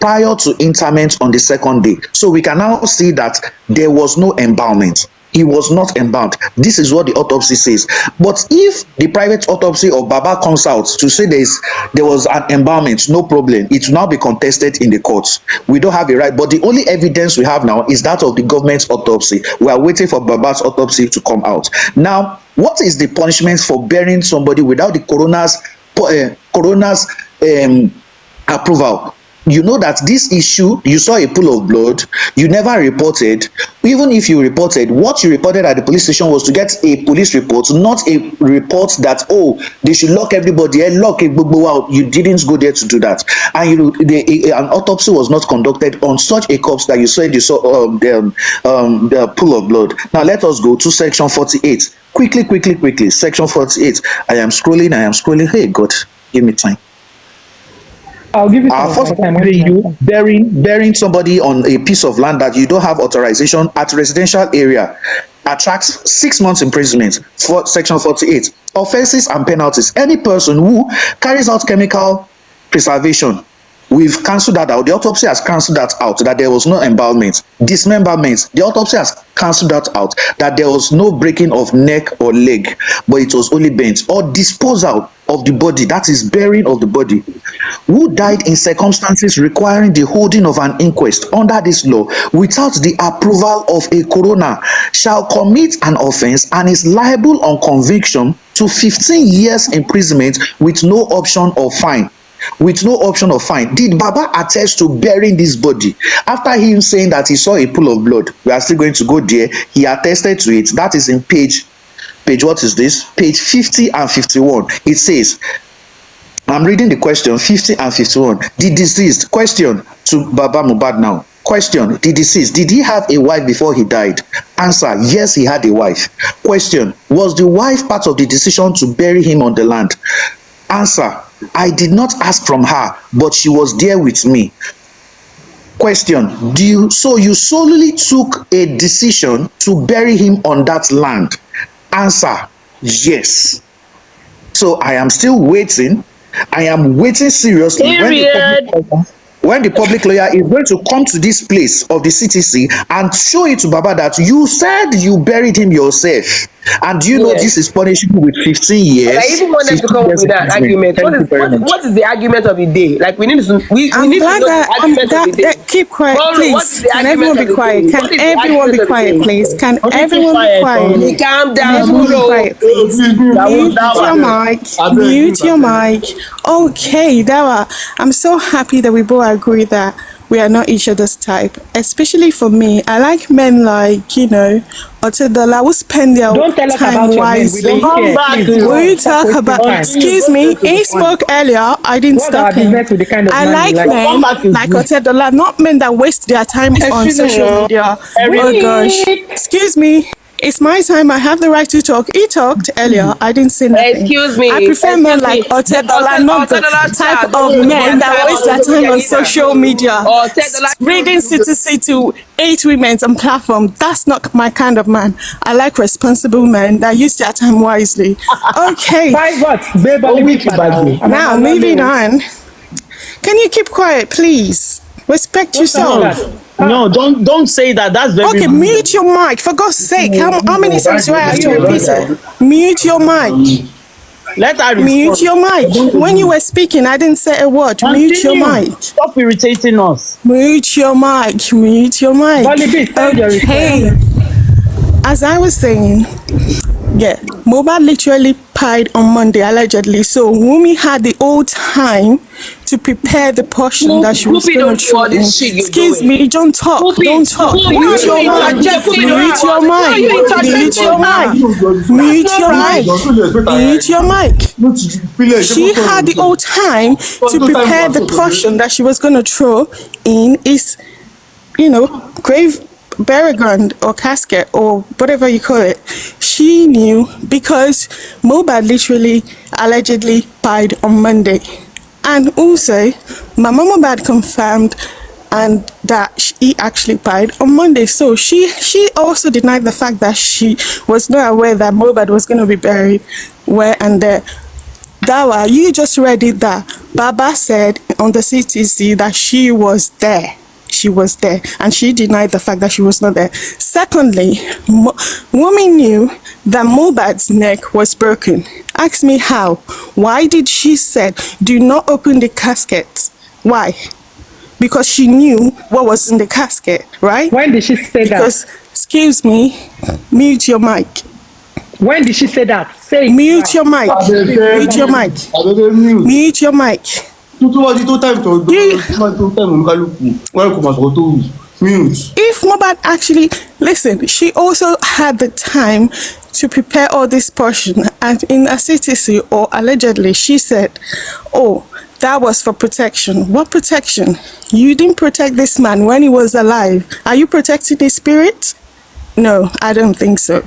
prior to interment on the second day. So we can now see that there was no embalmment. He was not embalmed. This is what the autopsy says. But if the private autopsy of Baba comes out to say there was an embalmment, no problem. It will now be contested in the courts. We don't have a right. But the only evidence we have now is that of the government's autopsy. We are waiting for Baba's autopsy to come out. Now, what is the punishment for burying somebody without the coroner's approval? you know that this issue, you saw a pool of blood, you never reported. Even if you reported, what you reported at the police station was to get a police report, not a report that, oh, they should lock everybody, lock a gbogbo out. You didn't go there to do that. And an autopsy was not conducted on such a corpse that you said you saw the pool of blood. Now let us go to section 48. Quickly. Section 48. I am scrolling. Hey, God, give me time. I'll give you First you burying somebody on a piece of land that you don't have authorization at residential area attracts 6 months imprisonment. For section 48, offenses and penalties. Any person who carries out chemical preservation, we've cancelled that out. The autopsy has cancelled that out, that there was no embalmment. Dismemberment, the autopsy has cancelled that out, that there was no breaking of neck or leg, but it was only bent. Or disposal of the body, that is burying of the body, who died in circumstances requiring the holding of an inquest under this law without the approval of a coroner, shall commit an offence and is liable on conviction to 15 years imprisonment with no option of fine. Did Baba attest to burying this body? After him saying that he saw a pool of blood, we are still going to go there. He attested to it. That is in page, what is this? Page 50 and 51. It says, I'm reading the question, 50 and 51. The deceased, question to Baba Mohbad now. Question, the deceased, did he have a wife before he died? Answer, yes, he had a wife. Question, was the wife part of the decision to bury him on the land? Answer, I did not ask from her, but she was there with me. Question, so you solely took a decision to bury him on that land? Answer, yes. So I am still waiting. I am waiting seriously when the public lawyer is going to come to this place of the CTC and show it to Baba that you said you buried him yourself. And do you know this is punishable with 15 years? I even want them to come up with that argument. What is the argument of the day? Like we need to know the argument of the day. Keep quiet, please. Can everyone be quiet? Can everyone be quiet, please? Can everyone be quiet? Calm down. Everyone be quiet, please. Mute your mic. Okay, Dawa. I'm so happy that we both agree that we are not each other's type, especially for me. I like men like, Otedola, who spend their time wisely. We talk about, excuse me, he spoke earlier, I didn't stop him. I like men like Otedola, not men that waste their time on social media. Oh gosh, excuse me. It's my time. I have the right to talk. He talked earlier. I didn't say nothing. Excuse me. I prefer men like Otedola, not the type of men that waste their time on social media. Reading CTC to 8 women on platform. That's not my kind of man. I like responsible men that use their time wisely. Okay. Now, moving on. Can you keep quiet, please? Respect yourself. No, don't say that. That's very okay. Mute your mic, for God's sake. How many times do I have to repeat it? Mute your mic. Let her mute your mic. When you were speaking, I didn't say a word. Mute your mic. Stop irritating us. Mute your mic. Mute your mic. Okay. As I was saying, Mohbad literally pied on Monday, allegedly. So Wunmi had the whole time to prepare the portion that she was going to throw in. Excuse me, don't talk. Don't talk. Mute your mic. Mute your mic. Mute your mic. Mute your mic. Mute your mic. She had the whole time to prepare the portion that she was going to throw in his, grave burial ground or casket or whatever you call it. She knew because Mohbad literally allegedly pied on Monday. And also, Mama Mohbad confirmed and that he actually pied on Monday. So she also denied the fact that she was not aware that Mohbad was going to be buried where and there. Dawa, you just read it that Baba said on the CTC that she was there. She was there and she denied the fact that she was not there. Secondly, Wunmi knew that Mohbad's neck was broken. Ask me how. Why did she say do not open the casket? Why? Because she knew what was in the casket, right? When did she say because, excuse me, mute your mic. When did she say that? Mute your mic. Mute your mic. Mute your mic. If Mohbad actually, listen, she also had the time to prepare all this portion, and in a CTC, or allegedly, she said, oh, that was for protection. What protection? You didn't protect this man when he was alive. Are you protecting his spirit? No, I don't think so.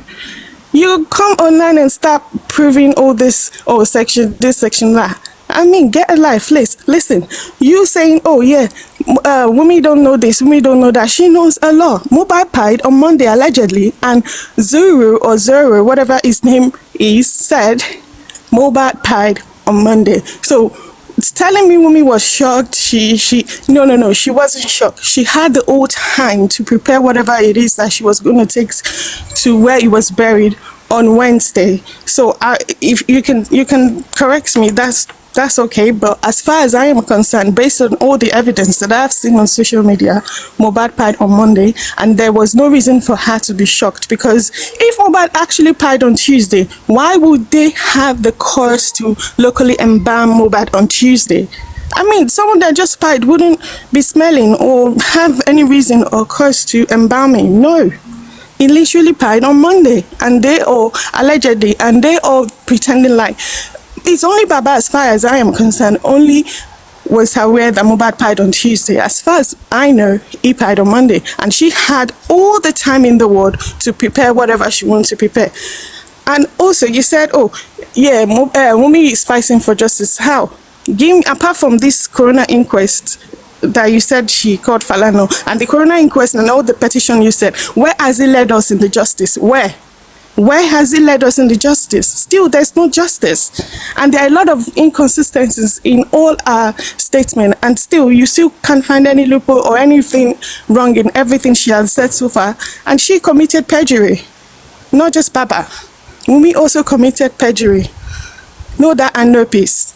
You come online and start proving all this, oh, section this, section that. I mean, get a life. Listen, you saying, oh yeah, Wunmi don't know this, Wunmi don't know that. She knows a lot. Mohbad pied on Monday, allegedly, and Zuru, whatever his name is, said Mohbad pied on Monday. So it's telling me Wunmi was shocked. No, she wasn't shocked. She had the whole time to prepare whatever it is that she was going to take to where he was buried on Wednesday. So if you can correct me, that's okay. But as far as I am concerned, based on all the evidence that I've seen on social media, Mohbad pied on Monday, and there was no reason for her to be shocked, because if Mohbad actually pied on Tuesday, why would they have the courage to locally embalm Mohbad on Tuesday? I mean, someone that just pied wouldn't be smelling or have any reason or cause to embalm him. No. He literally pied on Monday, and they all allegedly, and they all pretending like it's only Baba, as far as I am concerned, only was aware that Mohbad pied on Tuesday. As far as I know, he pied on Monday, and she had all the time in the world to prepare whatever she wants to prepare. And also, you said, oh yeah, Wunmi is fighting for justice. How? Apart from this coroner inquest that you said she called Falano, and the coroner inquest and all the petition you said, where has it led us in the justice? Where has it led us in the justice? Still, there's no justice. And there are a lot of inconsistencies in all our statements, and still, you still can't find any loophole or anything wrong in everything she has said so far. And she committed perjury. Not just Baba. Wunmi also committed perjury. Know that and know peace.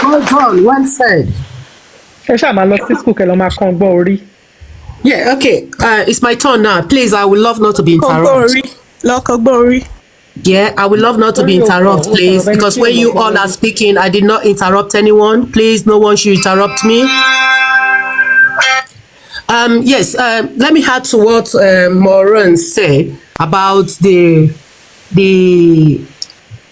Hold on, well said. Yeah, okay. It's my turn now. Please, I would love not to be interrupted. Yeah, I would love not to be interrupted, please, because when you all are speaking, I did not interrupt anyone. Please, no one should interrupt me. Yes, let me add to what Maureen said about the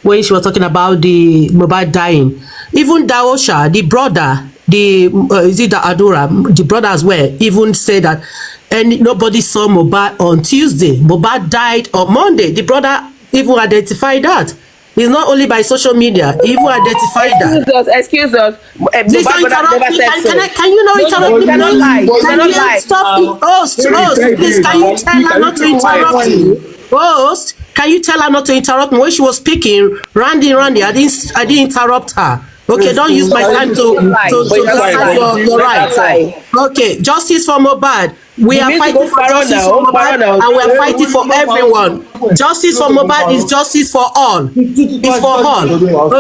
when she was talking about the Mohbad dying. Even Daosha, the brother, is it the Adura, the brother as well, even said that nobody saw Mohbad on Tuesday. Mohbad died on Monday. The brother even identified that. It's not only by social media, he even identified that. Excuse us. Please don't interrupt me. Can you not interrupt me? Can you stop? Host, please, can you tell her not to interrupt me? Host, can you tell her not to interrupt me? When she was speaking, Randy, I didn't interrupt her. Okay, don't use my time to exercise your right. Okay, justice for Mohbad. We are fighting for justice for Mohbad, and we are fighting for everyone. Justice for Mohbad is justice for all. It's for all.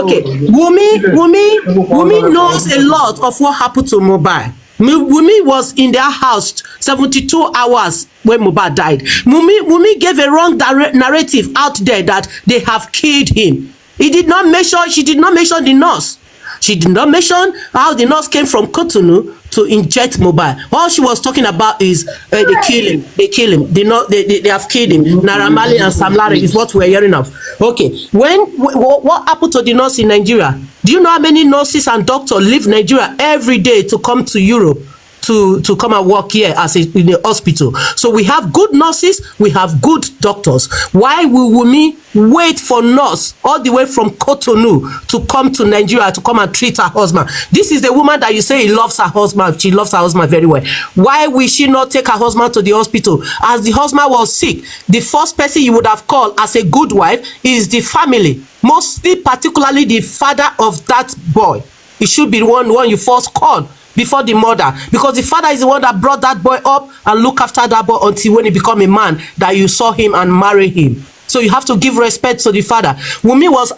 Okay, Wunmi knows a lot of what happened to Mohbad. Wunmi was in their house 72 hours when Mohbad died. Wunmi gave a wrong narrative out there that they have killed him. She did not mention the nurse. She did not mention how the nurse came from Cotonou to inject Mohbad. All she was talking about is they kill him. They have killed him. Naira Marley and Sam Larry is what we're hearing of. Okay, what happened to the nurse in Nigeria? Do you know how many nurses and doctors leave Nigeria every day to come to Europe to come and work here in the hospital? So we have good nurses, we have good doctors. Why will Wunmi wait for nurse all the way from Cotonou to come to Nigeria to come and treat her husband? This is the woman that you say he loves her husband. She loves her husband very well. Why will she not take her husband to the hospital? As the husband was sick, the first person you would have called as a good wife is the family, mostly particularly the father of that boy. It should be the one you first call before the mother, because the father is the one that brought that boy up and look after that boy until when he become a man that you saw him and marry him. So so you have to give respect to the father. Wunmi was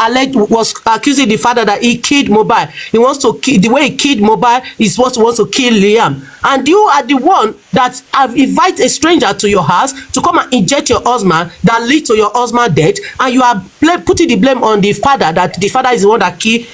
accusing the father that he killed Mohbad. He wants to kill, the way he killed Mohbad is what he wants to kill Liam. And you are the one that have invite a stranger to your house to come and inject your husband that lead to your husband's death, and you are putting the blame on the father, that the father is the one that killed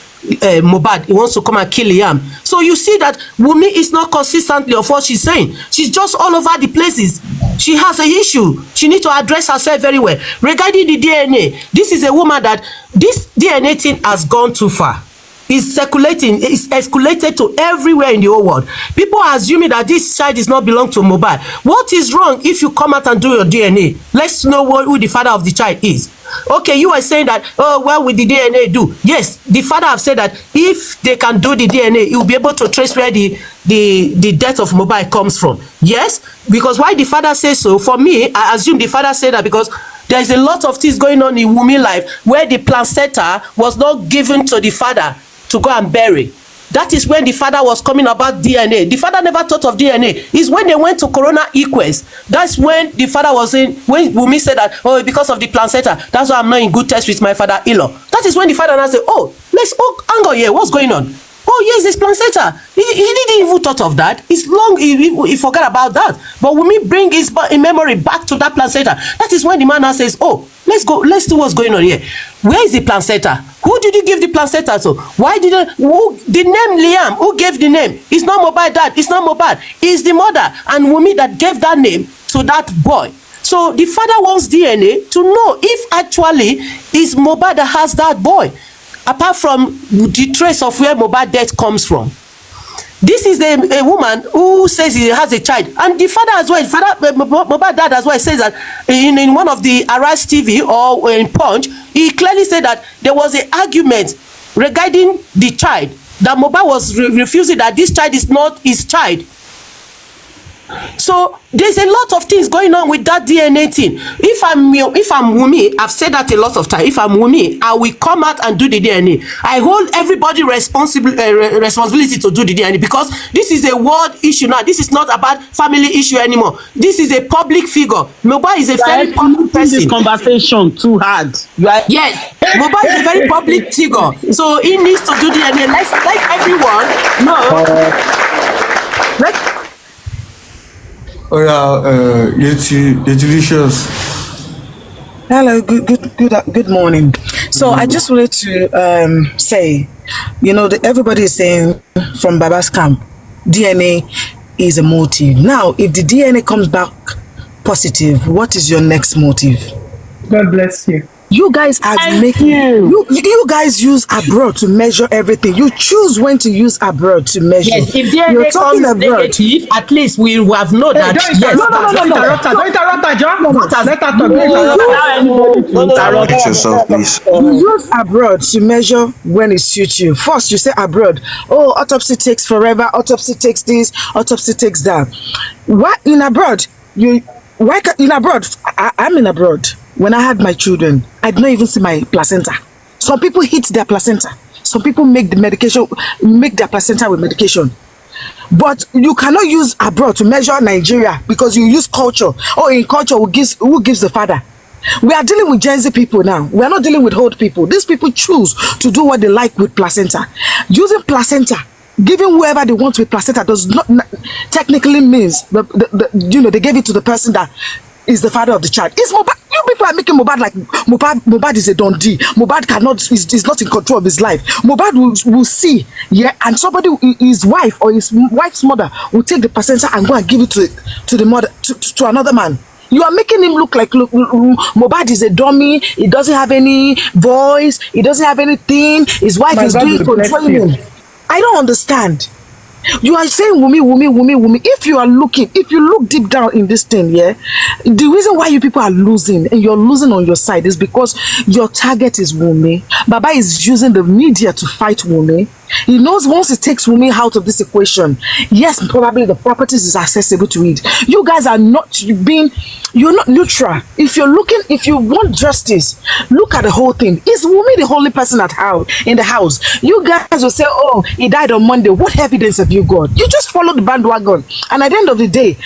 Mohbad. He wants to come and kill Liam. So you see that Wunmi is not consistently of what she's saying. She's just all over the places. She has an issue. She needs to address herself very well. Regarding the DNA, this is a woman that this DNA thing has gone too far. It's circulating, it's escalated to everywhere in the whole world. People are assuming that this child does not belong to Mohbad. What is wrong if you come out and do your DNA? Let's know who the father of the child is. Okay, you are saying that, oh, what will the DNA do? Yes, the father have said that if they can do the DNA, he will be able to trace where the death of Mohbad comes from. Yes, because why the father says so? For me, I assume the father said that because there is a lot of things going on in Wunmi life where the placenta was not given to the father to go and bury. That is when the father was coming about DNA. The father never thought of DNA. It's when they went to Corona inquest. That's when the father was saying, when Wunmi said that, oh, because of the placenta, that's why I'm not in good terms with my father-in-law. That is when the father now said, oh, let's hang on here, what's going on? Oh, yes, this placenta. He didn't even thought of that. It's long, he forgot about that. But Wunmi bring his memory back to that placenta. That is when the man now says, oh, let's see what's going on here. Where is the placenta? Who did you give the placenta to? Why did the name Liam? Who gave the name? It's not Mohbad dad. It's not Mohbad. It's the mother and Wunmi that gave that name to that boy. So the father wants DNA to know if actually it's Mohbad that has that boy, apart from the trace of where Mohbad death comes from. This is a woman who says he has a child, and the father as well, Mohbad dad as well, says that in one of the Arise TV or in Punch, he clearly said that there was an argument regarding the child, that Mohbad was refusing that this child is not his child. So there's a lot of things going on with that DNA thing. If I'm Wunmi, I've said that a lot of times. If I'm Wunmi, I will come out and do the DNA. I hold everybody responsibility to do the DNA, because this is a world issue now. This is not about family issue anymore. This is a public figure. Mohbad is a very public person. This conversation too hard. Yes, Mohbad is a very public figure, so he needs to do DNA. Let everyone know. Oh yeah, delicious. Hello, good morning. So I just wanted to say, everybody is saying from Baba's camp, DNA is a motive. Now, if the DNA comes back positive, what is your next motive? God bless you. You guys are making you guys use abroad to measure everything. You choose when to use abroad to measure. Yes, if DNA comes negative, at least we will have known that. Yes, don't interrupt her, John. Interrupt yourself, please. You use abroad to measure when it suits you. First, you say abroad. Oh, autopsy takes forever. Autopsy takes this. Autopsy takes that. Why in abroad? I'm in abroad. When I had my children, I did not even see my placenta. Some people hit their placenta. Some people make their placenta with medication. But you cannot use abroad to measure Nigeria, because you use culture. Oh, in culture, who gives the father? We are dealing with Gen Z people now. We are not dealing with old people. These people choose to do what they like with placenta. Using placenta, giving whoever they want with placenta, does not technically means they gave it to the person that is the father of the child. It's Mohbad. You people are making Mohbad like Mohbad is a Dundee. Mohbad is not in control of his life. Mohbad will see, and somebody, his wife or his wife's mother, will take the placenta and go and give it to the mother, to another man. You are making him look like Mohbad is a dummy. He doesn't have any voice. He doesn't have anything. His wife is controlling him. I don't understand. You are saying Wunmi. If you look deep down in this thing, the reason why you people are losing, and you're losing on your side, is because your target is Wunmi. Baba is using the media to fight Wunmi. He knows once he takes Wunmi out of this equation, yes, probably the properties is accessible to it. You guys are you're not neutral. If you want justice, look at the whole thing. Is Wunmi the only person in the house? You guys will say, oh, he died on Monday. What evidence have you got? You just follow the bandwagon. And at the end of the day,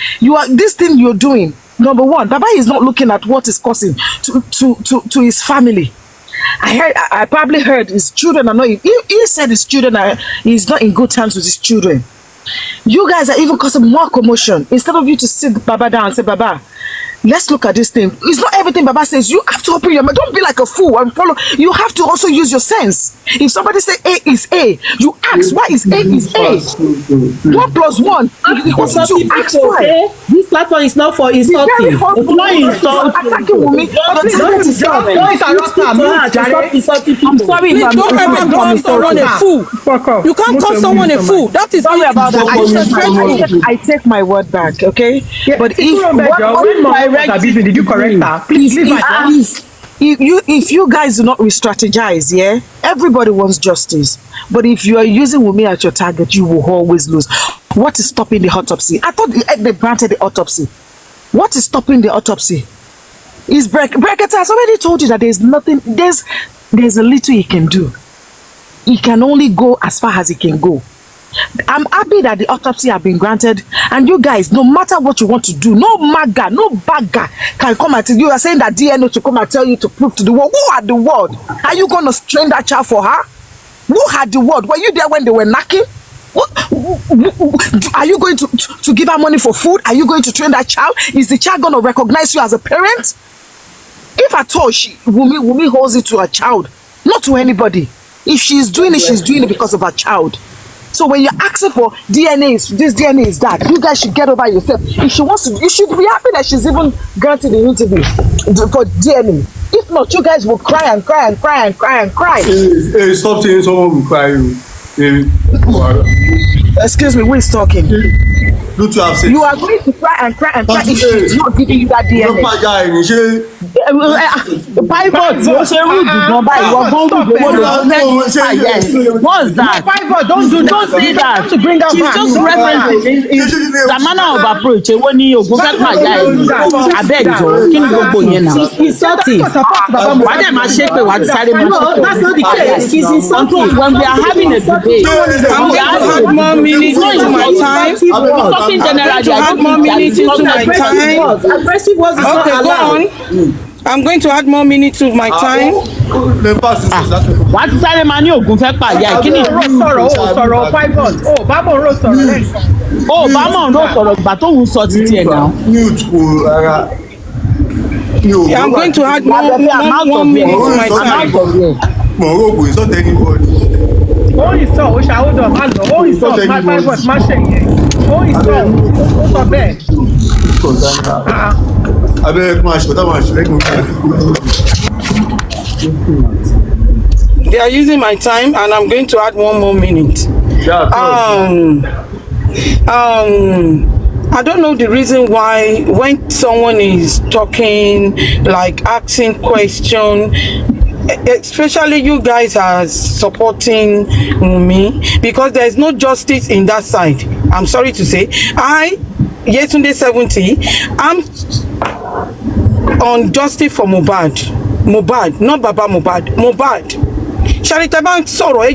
this thing you're doing, Number one, Baba is not looking at what is causing to his family. I probably heard his children are not. He said his children are. He's not in good terms with his children. You guys are even causing more commotion instead of you to sit Baba down and say, Baba, let's look at this thing. It's not everything Baba says. You have to open your mouth. Don't be like a fool and follow. You have to also use your sense. If somebody say A is A, you ask why is A is A. 1 plus 1 equals 2. Ask why. This platform is not for insulting. It's not insulting. Attacking Wunmi. I'm sorry if don't ever call someone a fool. You can't call someone a fool. That is sorry about that. I take my word back, okay? Yeah, but did you correct her? Please leave my if you guys do not re-strategize, yeah, everybody wants justice. But if you are using Wunmi as your target, you will always lose. What is stopping the autopsy? I thought they granted the autopsy. What is stopping the autopsy? Is Brackett has already told you that there's nothing. There's a little he can do. He can only go as far as he can go. I'm happy that the autopsy have been granted, and you guys, no matter what you want to do, no maga, no bagger can come and tell you. You are saying that DNA to come and tell you to prove to the world. Who had the word? Are you going to strain that child for her? Who had the word? Were you there when they were knocking? Are you going to give her money for food? Are you going to train that child? Is the child going to recognize you as a parent? If at all, Wunmi holds it to her child, not to anybody. If she's doing it, she's doing it because of her child. So when you're asking for DNA, this DNA is that, you guys should get over yourself. If she wants to, you should be happy that she's even granted the interview for DNA. If not, you guys will cry and cry and cry and cry and cry. Hey, stop saying someone will cry. Excuse me, who is talking? You are going to cry and cry and cry if she's not giving you that DNA. Pivot, what's that? Pivot, don't say that. To bring out she's just referencing the manner of approach. When you go back, my guy, I beg you, can you go here now? He's insulting. Why am I shaking? What's that? No, that's not the case. He's insulting. When we are having a debate, I'm going to add more minutes to my time. Talking generally, I add more minutes to my time. Aggressive words is not allowed. I'm going to add more minutes to my time. Wà á ti sáré máa ní ògùn fẹ́ pàyà kí ni. Sọ̀rọ̀ pivot. Bámọ̀ ń rò sọ̀rọ̀ lẹ́yìn. Bámọ̀ ń rò sọ̀rọ̀ ìgbà tó ń sọ títí ẹ̀ náà. I'm going to add more minutes to my time. Morocco is not anybody. Ó ìsọ̀ ó ṣàwọ́dọ̀ má lọ. Ó ìsọ̀ pivot má ṣe yẹn. Ó ìsọ̀ ó sọ bẹ́ẹ̀. They are using my time, and I'm going to add 1 more minute. I don't know the reason why when someone is talking, like asking question, especially you guys are supporting Wunmi, because there's no justice in that side. I'm sorry to say. Yesterday 70, I'm on justice for Mohbad, not Baba Mohbad. Charitable sorrow,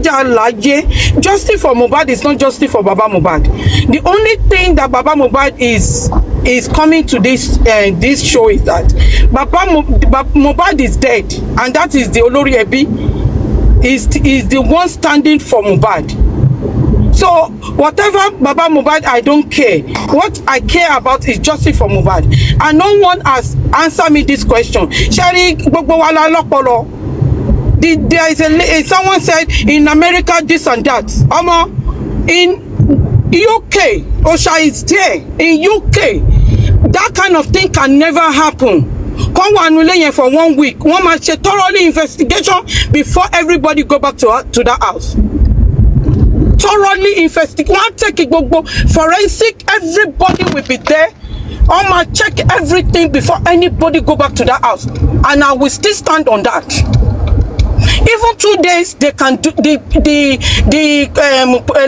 justice for Mohbad is not justice for Baba Mohbad. The only thing that Baba Mohbad is coming to this show is that Mohbad is dead, and that is the Olori Ebi is the one standing for Mohbad. So whatever Baba Mohbad, I don't care. What I care about is justice for Mohbad, and no one has answered me this question. Shari gbogbo wa la lopolo. There is someone said in America this and that. In UK, Osha is there. In UK, that kind of thing can never happen. Come on, for 1 week. One must thoroughly investigation before everybody go back to that house. Thoroughly investigate. One take it, go forensic. Everybody will be there. Check everything before anybody go back to that house, and I will still stand on that. Even 2 days, they can do the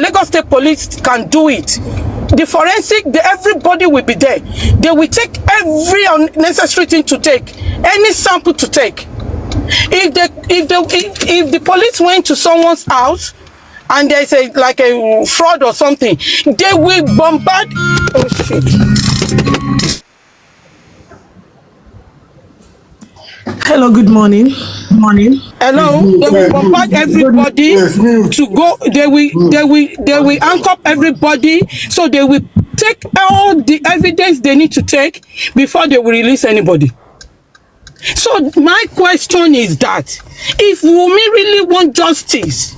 Lagos State Police can do it. The forensic, everybody will be there. They will take every unnecessary thing to take, any sample to take. If the police went to someone's house and there's like a fraud or something, they will bombard. Oh shit. Hello, good morning. Hello, they will bombard everybody to go. They will handcuff everybody, so they will take all the evidence they need to take before they will release anybody. So my question is that if Wunmi really want justice,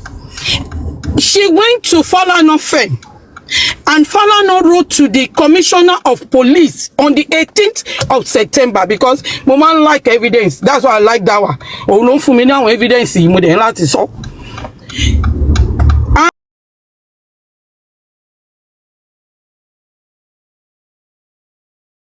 she went to Falana, and Falana wrote to the commissioner of police on the 18th of September, because Mama like evidence. That's why I like that one. Oh, no, for me now evidence.